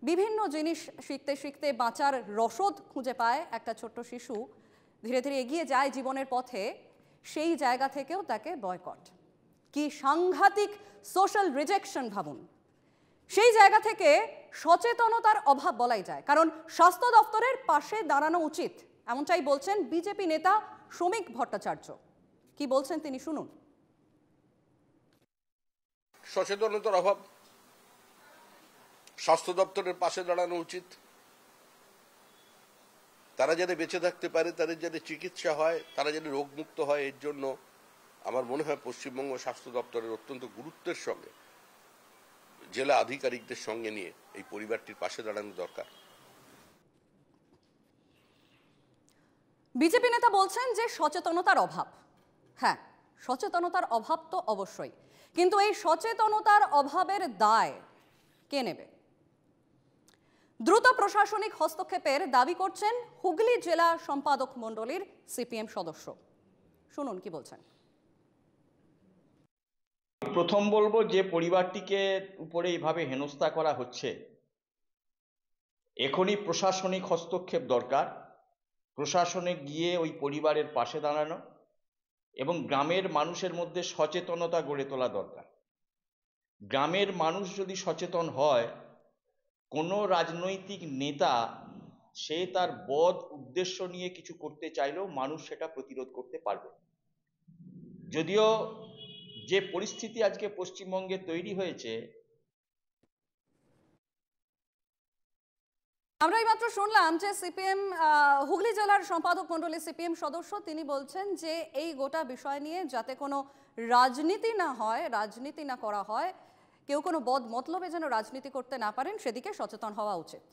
বিভিন্ন জিনিস শিখতে শিখতে বাঁচার রসদ খুঁজে পায় একটা ছোট্ট শিশু, ধীরে ধীরে এগিয়ে যায় জীবনের পথে, সেই জায়গা থেকেও তাকে বয়কট। কি সাংঘাতিক সোশ্যাল রিজেকশন ভাবুন। সেই জায়গা থেকে সচেতনতার অভাব বলাই যায়, কারণ স্বাস্থ্য দপ্তরের পাশে দাঁড়ানো উচিত, এমনটাই বলছেন বিজেপি নেতা শ্রমিক ভট্টাচার্য। কি বলছেন তিনি শুনুন। সচেতনতার অভাব। স্বাস্থ্য দপ্তরের পাশে দাঁড়ানো উচিত, তারা যাতে বেঁচে থাকতে পারে, তাদের যাতে চিকিৎসা হয়, তারা যাতে রোগমুক্ত হয়, এর জন্য আমার মনে হয় পশ্চিমবঙ্গ স্বাস্থ্য দপ্তরের অত্যন্ত গুরুত্বের সঙ্গে জেলা আধিকারিকদের সঙ্গে নিয়ে এই পরিবারটির পাশে দাঁড়ানো দরকার। বিজেপি নেতা বলছেন যে সচেতনতার অভাব। হ্যাঁ, সচেতনতার অভাব তো অবশ্যই, কিন্তু এই সচেতনতার অভাবের দায় কে নেবে? দ্রুত প্রশাসনিক হস্তক্ষেপের দাবি করছেন হুগলি জেলা সম্পাদক মণ্ডলীর সিপিএম সদস্য। শুনুন কি বলছেন। প্রথম বলবো যে পরিবারটিকে উপরে এইভাবে হেনস্থা করা হচ্ছে, এখনই প্রশাসনিক হস্তক্ষেপ দরকার। প্রশাসনে গিয়ে ওই পরিবারের পাশে দাঁড়ানো এবং গ্রামের মানুষের মধ্যে সচেতনতা গড়ে তোলা দরকার। গ্রামের মানুষ যদি সচেতন হয়, কোনো রাজনৈতিক নেতা সে তার বদ উদ্দেশ্য নিয়ে কিছু করতে চাইলেও মানুষ সেটা প্রতিরোধ করতে পারবে। যদিও যে পরিস্থিতি আজকে পশ্চিমবঙ্গে তৈরি হয়েছে, আমরা এইমাত্র শুনলাম যে সিপিএম হুগলি জেলার সম্পাদক মণ্ডলী সিপিএম সদস্য তিনি বলছেন যে এই গোটা বিষয় নিয়ে যাতে কোনো রাজনীতি না হয়, রাজনীতি না করা হয়, কেউ কোনো বদ মতলবে যেন রাজনীতি করতে না পারেন, সেদিকে সচেতন হওয়া উচিত।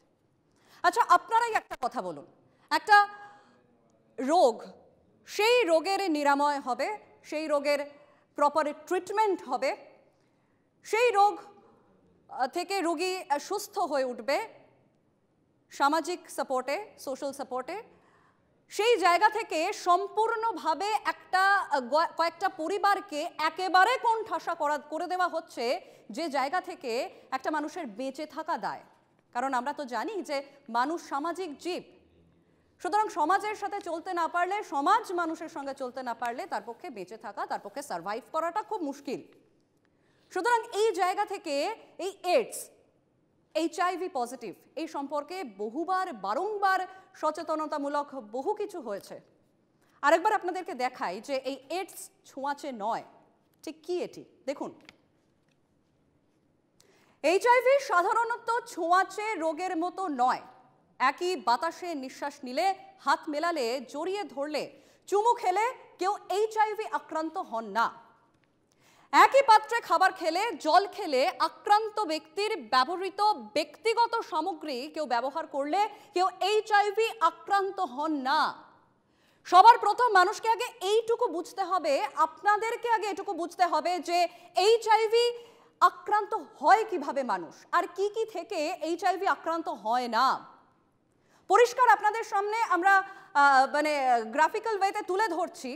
আচ্ছা, আপনারাই একটা কথা বলুন, একটা রোগ, সেই রোগের নিরাময় হবে, সেই রোগের প্রপার ট্রিটমেন্ট হবে, সেই রোগ থেকে রোগী সুস্থ হয়ে উঠবে সামাজিক সাপোর্টে, সোশ্যাল সাপোর্টে, সেই জায়গা থেকে সম্পূর্ণভাবে কয়েকটা পরিবারকে একেবারে কোণঠাসা করে দেওয়া হচ্ছে, যে জায়গা থেকে একটা মানুষের বেঁচে থাকা দায়। কারণ আমরা তো জানি যে মানুষ সামাজিক জীব, সুতরাং সমাজের সাথে চলতে না পারলে, সমাজ মানুষের সঙ্গে চলতে না পারলে তার পক্ষে বেঁচে থাকা, তার পক্ষে সার্ভাইভ করাটা খুব মুশকিল। সুতরাং এই জায়গা থেকে এই এইডস, HIV পজিটিভ এই সম্পর্কে বহুবার বারংবার সচেতনতামূলক বহু কিছু হয়েছে। আরেকবার আপনাদেরকে দেখাই যে এই এইডস ছোঁয়াচে নয়, ঠিক কি এটি দেখুন। HIV সাধারণত ছোঁয়াচে রোগের মতো নয়। একই বাতাসে নিঃশ্বাস নিলে, হাত মেলালে, জড়িয়ে ধরলে, চুমু খেলে কেউ HIV আক্রান্ত হন না। একই পাত্রে খাবার খেলে, জল খেলে আক্রান্ত ব্যক্তির ব্যবহৃত ব্যক্তিগত সামগ্রী কেউ ব্যবহার করলে কেউ HIV আক্রান্ত হন না। সবার প্রথম মানুষকে আগে এইটুকু বুঝতে হবে, আপনাদেরকে আগে এটুকু বুঝতে হবে যে HIV আক্রান্ত হয় কিভাবে মানুষ, আর কি কি থেকে HIV আক্রান্ত হয় না। পরিষ্কার আপনাদের সামনে আমরা মানে গ্রাফিক্যাল ওয়েতে তুলে ধরছি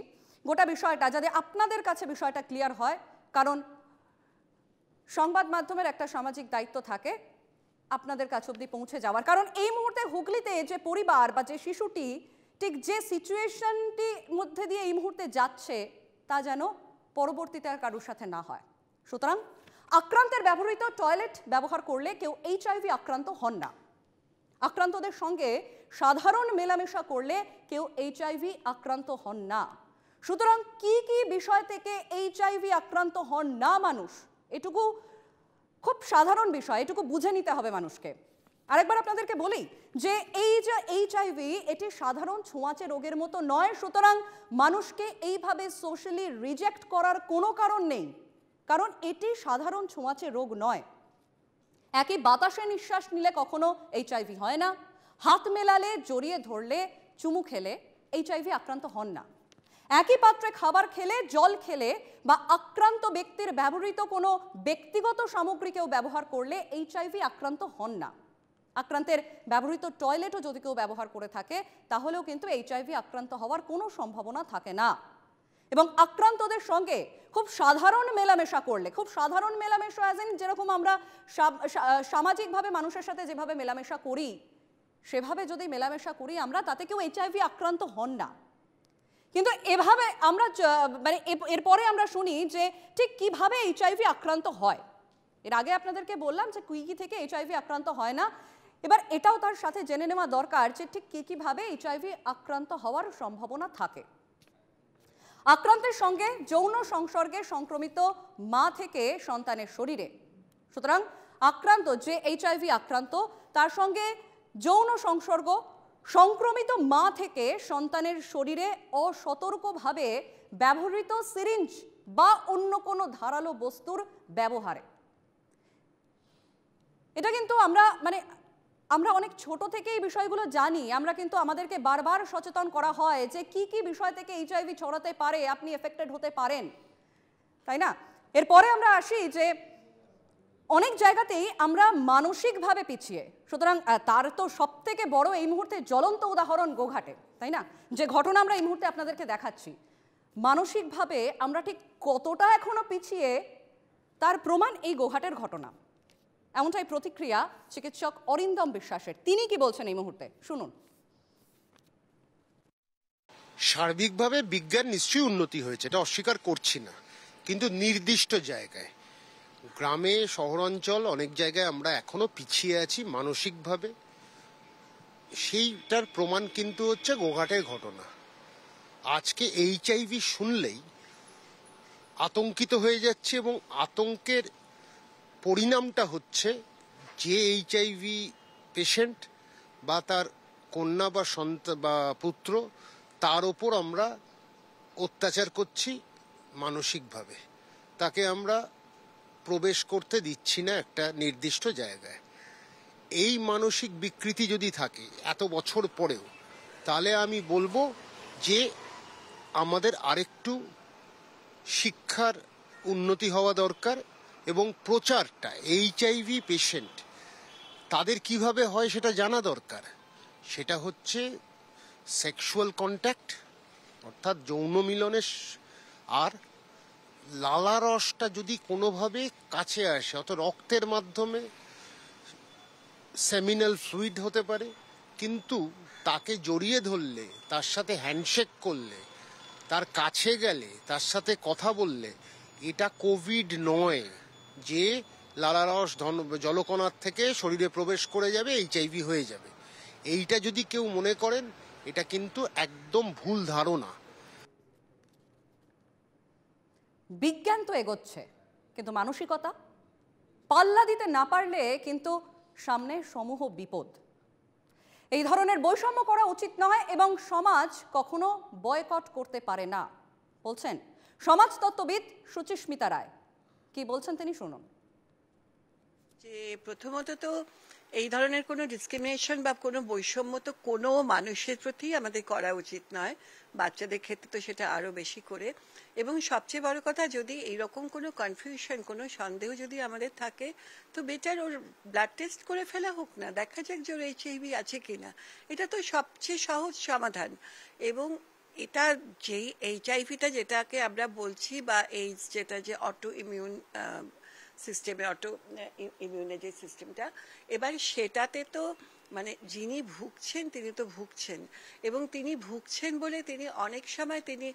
গোটা বিষয়টা, যাতে আপনাদের কাছে বিষয়টা ক্লিয়ার হয়। কারণ সংবাদ মাধ্যমের একটা সামাজিক দায়িত্ব থাকে আপনাদের কাছে অবধি পৌঁছে যাওয়ার। কারণ এই মুহূর্তে হুগলিতে যে পরিবার বা যে শিশুটি ঠিক যে সিচুয়েশনটির মধ্যে দিয়ে এই মুহূর্তে যাচ্ছে, তা যেন পরবর্তীতে আর কারোর সাথে না হয়। সুতরাং আক্রান্তের ব্যবহৃত টয়লেট ব্যবহার করলে কেউ HIV আক্রান্ত হন না। আক্রান্তদের সঙ্গে সাধারণ মেলামেশা করলে কেউ HIV আক্রান্ত হন না। সুতরাং কি কি বিষয় থেকে HIV আক্রান্ত হন না মানুষ, এটুকু খুব সাধারণ বিষয়, এটুকু বুঝে নিতে হবে মানুষকে। আরেকবার আপনাদেরকে বলি যে এই যে HIV এটি সাধারণ ছোঁয়াচে রোগের মতো নয়। সুতরাং মানুষকে এইভাবে সোশ্যালি রিজেক্ট করার কোনো কারণ নেই, কারণ এটি সাধারণ ছোঁয়াচে রোগ নয়। একই বাতাসে নিঃশ্বাস নিলে কখনো HIV হয় না। হাত মেলালে, জড়িয়ে ধরলে, চুমু খেলে HIV আক্রান্ত হন না। একই পাত্রে খাবার খেলে, জল খেলে বা আক্রান্ত ব্যক্তির ব্যবহৃত কোনো ব্যক্তিগত সামগ্রী কেউ ব্যবহার করলে HIV আক্রান্ত হন না। আক্রান্তের ব্যবহৃত টয়লেটও যদি কেউ ব্যবহার করে থাকে তাহলেও কিন্তু HIV আক্রান্ত হওয়ার কোনো সম্ভাবনা থাকে না। এবং আক্রান্তদের সঙ্গে খুব সাধারণ মেলামেশা করলে, খুব সাধারণ মেলামেশা অ্যাজ ইন যেরকম আমরা সামাজিকভাবে মানুষের সাথে যেভাবে মেলামেশা করি, সেভাবে যদি মেলামেশা করি আমরা, তাতে কেউ HIV আক্রান্ত হন না। কিন্তু এভাবে আমরা মানে এরপরে আমরা শুনি যে ঠিক কিভাবে HIV আক্রান্ত হয়। এর আগে আপনাদেরকে বললাম যে কি থেকে HIV আক্রান্ত হয় না। এবার এটাও তার সাথে জেনে নেওয়া দরকার যে ঠিক কিভাবে HIV আক্রান্ত হওয়ার সম্ভাবনা থাকে। আক্রান্তের সঙ্গে যৌন সংসর্গে সংক্রমিত মা থেকে সন্তানের শরীরে। সুতরাং আক্রান্ত যে HIV আক্রান্ত তার সঙ্গে যৌন সংসর্গ সংক্রমিত মা থেকে সন্তানের শরীরে অসতর্কভাবে ব্যবহৃত সিরিঞ্জ বা অন্য কোনো ধারালো বস্তুর ব্যবহারে। এটা কিন্তু আমরা অনেক ছোট থেকে এই বিষয়গুলো জানি, আমরা কিন্তু আমাদেরকে বারবার সচেতন করা হয় যে কি কি বিষয় থেকে HIV ছড়াতে পারে, আপনি এফেক্টেড হতে পারেন, তাই না? এরপরে আমরা আসি যে অনেক জায়গাতেই আমরা মানসিকভাবে পিছিয়ে। সুতরাং তার তো সব থেকে বড় এই মুহূর্তে জ্বলন্ত উদাহরণ গোঘাটে, তাই না? যে ঘটনা আমরা এই মুহূর্তে আপনাদেরকে দেখাচ্ছি, মানসিকভাবে আমরা ঠিক কতটা এখনো পিছিয়ে তার প্রমাণ এই গোঘাটের ঘটনা। এমনটাই প্রতিক্রিয়া চিকিৎসক অরিন্দম বিশ্বাসের। তিনি কি বলছেন এই মুহূর্তে শুনুন। সার্বিকভাবে বিজ্ঞান নিশ্চয়ই উন্নতি হয়েছে, এটা অস্বীকার করছি না, কিন্তু নির্দিষ্ট জায়গায়, গ্রামে শহরাঞ্চল অনেক জায়গায় আমরা এখনো পিছিয়ে আছি মানসিকভাবে। সেইটার প্রমাণ কিন্তু হচ্ছে গোঘাটের ঘটনা। আজকে HIV শুনলেই আতঙ্কিত হয়ে যাচ্ছে এবং আতঙ্কের পরিণামটা হচ্ছে যে HIV পেশেন্ট বা তার কন্যা বা সন্তান বা পুত্র, তার ওপর আমরা অত্যাচার করছি মানসিকভাবে, তাকে আমরা প্রবেশ করতে দিচ্ছি না একটা নির্দিষ্ট জায়গায়। এই মানসিক বিকৃতি যদি থাকে এত বছর পরেও, তাহলে আমি বলবো যে আমাদের আরেকটু শিক্ষার উন্নতি হওয়া দরকার এবং প্রচারটা HIV পেশেন্ট তাদের কিভাবে হয় সেটা জানা দরকার। সেটা হচ্ছে সেক্সুয়াল কন্ট্যাক্ট অর্থাৎ যৌন মিলনের, আর লালারসটা যদি কোনোভাবে কাছে আসে, অত রক্তের মাধ্যমে সেমিনাল ফ্লুইড হতে পারে, কিন্তু তাকে জড়িয়ে ধরলে, তার সাথে হ্যান্ডশেক করলে, তার কাছে গেলে, তার সাথে কথা বললে, এটা কোভিড নয় যে লালারস জলকণার থেকে শরীরে প্রবেশ করে যাবে HIV হয়ে যাবে। এইটা যদি কেউ মনে করেন, এটা কিন্তু একদম ভুল ধারণা। বিজ্ঞান তো এগোচ্ছে, কিন্তু মানসিকতা পাল্লা দিতে না পারলে কিন্তু সামনে সমূহ বিপদ। এই ধরনের বৈষম্য করা উচিত নয় এবং সমাজ কখনো বয়কট করতে পারে না, বলছেন সমাজতত্ত্ববিদ সুচিস্মিতা রায়। কি বলছেন তিনি শুনুন। যে প্রথমত তো এই ধরনের কোনো ডিসক্রিমিনেশন বা কোনো বৈষম্য তো কোনো মানুষের প্রতি আমাদের করা উচিত নয়, বাচ্চাদের ক্ষেত্রে তো সেটা আরো বেশি করে। এবং সবচেয়ে বড় কথা, যদি এইরকম কোনো কনফিউশন, কোনো সন্দেহ যদি আমাদের থাকে, তো বেটার ওর ব্লাড টেস্ট করে ফেলা হোক না, দেখা যাক যে ওর HIV আছে কিনা। এটা তো সবচেয়ে সহজ সমাধান। এবং এটা যেই HIV-টা যেটাকে আমরা বলছি, বা এইডস যেটা, যে অটো ইমিউন সিস্টেমে, অটো ইমিউনের যে সিস্টেমটা, এবার সেটাতে তো যিনি ভুগছেন তিনি তো ভুগছেন, এবং তিনি ভুগছেন বলে তিনি অনেক সময় তিনি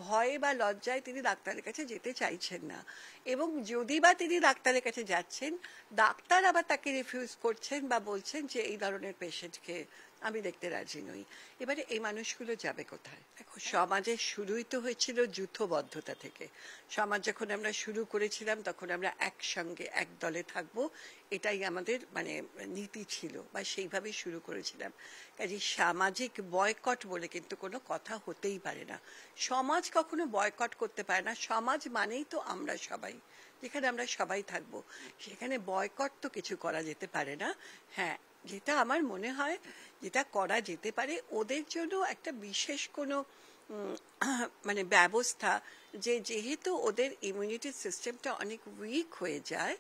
ভয়ে বা লজ্জায় তিনি ডাক্তারের কাছে যেতে চাইছেন না। এবং যদি বা তিনি ডাক্তারের কাছে যাচ্ছেন, ডাক্তার আবার তাকে রিফিউজ করছেন বা বলছেন যে এই ধরনের পেশেন্টকে আমি দেখতে রাজি নই। এবারে এই মানুষগুলো যাবে কোথায়? দেখো, সমাজের শুরুই তো হয়েছিল যূথবদ্ধতা থেকে। সমাজ যখন আমরা শুরু করেছিলাম, তখন আমরা একসঙ্গে এক দলে থাকবো, এটাই আমাদের নীতি ছিল, বা সেইভাবেই শুরু করেছিলাম। কাজে সামাজিক বয়কট বলে কিন্তু কোনো কথা হতেই পারে না। সমাজ কখনো বয়কট করতে পারে না। সমাজ মানেই তো আমরা সবাই, যেখানে আমরা সবাই থাকবো, সেখানে বয়কট তো কিছু করা যেতে পারে না। হ্যাঁ, যেটা আমার মনে হয় যেটা করা যেতে পারে, ওদের জন্য একটা বিশেষ কোনো ব্যবস্থা, যে যেহেতু ওদের ইমিউনিটি সিস্টেমটা অনেক উইক হয়ে যায়,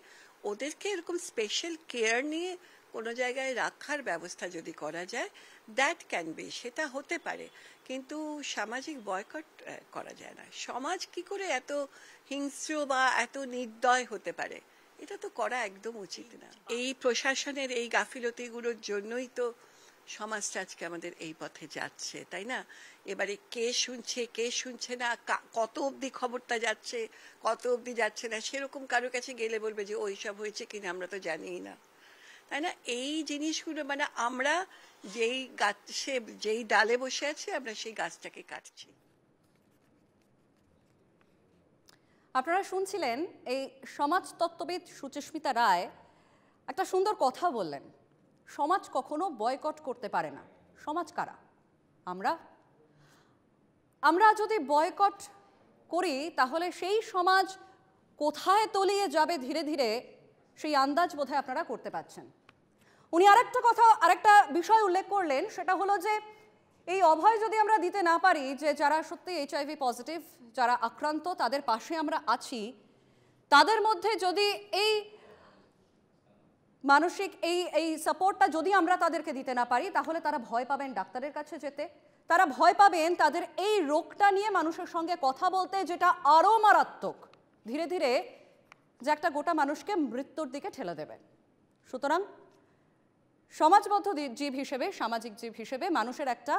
ওদেরকে এরকম স্পেশাল কেয়ার নিয়ে কোনো জায়গায় রাখার ব্যবস্থা যদি করা যায়, দ্যাট ক্যান বি, সেটা হতে পারে। কিন্তু সামাজিক বয়কট করা যায় না। সমাজ কি করে এত হিংস্র বা এত নির্দয় হতে পারে? এটা তো করা একদম উচিত না। এই প্রশাসনের এই গাফিলতিগুলোর জন্যই তো সমাজটা আজকে আমাদের এই পথে যাচ্ছে, তাই না? এবারে কে শুনছে কে শুনছে না, কত অবধি খবরটা যাচ্ছে, কত অবধি যাচ্ছে না, সেরকম কারোর কাছে গেলে বলবে যে ওই সব হয়েছে কিনা আমরা তো জানিই না, তাই না? এই জিনিসগুলো আমরা যেই গাছে, যেই ডালে বসে আছি, আমরা সেই গাছটাকে কাটছি। আপনারা শুনছিলেন এই সমাজতত্ত্ববিদ সুচিস্মিতা রায় একটা সুন্দর কথা বললেন। সমাজ কখনো বয়কট করতে পারে না। সমাজ কারা? আমরা যদি বয়কট করি তাহলে সেই সমাজ কোথায় তলিয়ে যাবে ধীরে ধীরে সেই আন্দাজ বোধহয় আপনারা করতে পারছেন। উনি আরেকটা বিষয় উল্লেখ করলেন, সেটা হলো যে এই অভয় যদি আমরা দিতে না পারি যে যারা সত্যি HIV পজিটিভ, যারা আক্রান্ত, তাদের পাশে আমরা আছি, তাদের মধ্যে যদি এই মানসিক এই সাপোর্টটা যদি আমরা তাদেরকে দিতে না পারি, তাহলে তারা ভয় পাবেন ডাক্তারের কাছে যেতে, তারা ভয় পাবেন তাদের এই রোগটা নিয়ে মানুষের সঙ্গে কথা বলতে, যেটা আরও মারাত্মক, ধীরে ধীরে যে একটা গোটা মানুষকে মৃত্যুর দিকে ঠেলে দেবে। সুতরাং সমাজবদ্ধ জীব হিসেবে, সামাজিক জীব হিসেবে মানুষের একটা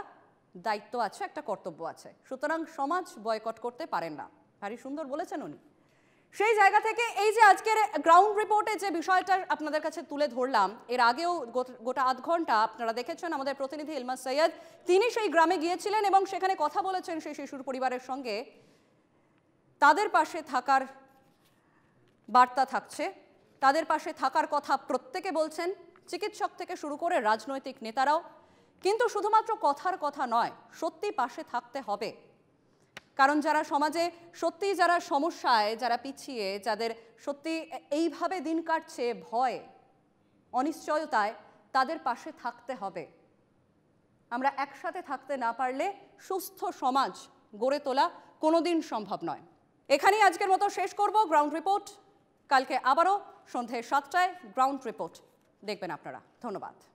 দায়িত্ব আছে, একটা কর্তব্য আছে। সুতরাং সমাজ বয়কট করতে পারেন না। ভারী সুন্দর বলেছেন উনি। সেই জায়গা থেকে এই যে আজকের গ্রাউন্ড রিপোর্টে যে বিষয়টা আপনাদের কাছে তুলে ধরলাম, এর আগেও গোটা আধ ঘন্টা আপনারা দেখেছেন আমাদের প্রতিনিধি ইলমাস সৈয়দ, তিনি সেই গ্রামে গিয়েছিলেন এবং সেখানে কথা বলেছেন সেই শিশুর পরিবারের সঙ্গে। তাদের পাশে থাকার বার্তা থাকছে, তাদের পাশে থাকার কথা প্রত্যেকে বলছেন, চিকিৎসক থেকে শুরু করে রাজনৈতিক নেতারাও। কিন্তু শুধুমাত্র কথার কথা নয়, সত্যি পাশে থাকতে হবে। কারণ যারা সমাজে সত্যি, যারা সমস্যায়, যারা পিছিয়ে, যাদের সত্যি এইভাবে দিন কাটছে ভয়, অনিশ্চয়তায়, তাদের পাশে থাকতে হবে। আমরা একসাথে থাকতে না পারলে সুস্থ সমাজ গড়ে তোলা কোনোদিন সম্ভব নয়। এখানেই আজকের মতো শেষ করব গ্রাউন্ড রিপোর্ট। কালকে আবারও সন্ধ্যে 7টায় গ্রাউন্ড রিপোর্ট দেখবেন আপনারা। ধন্যবাদ।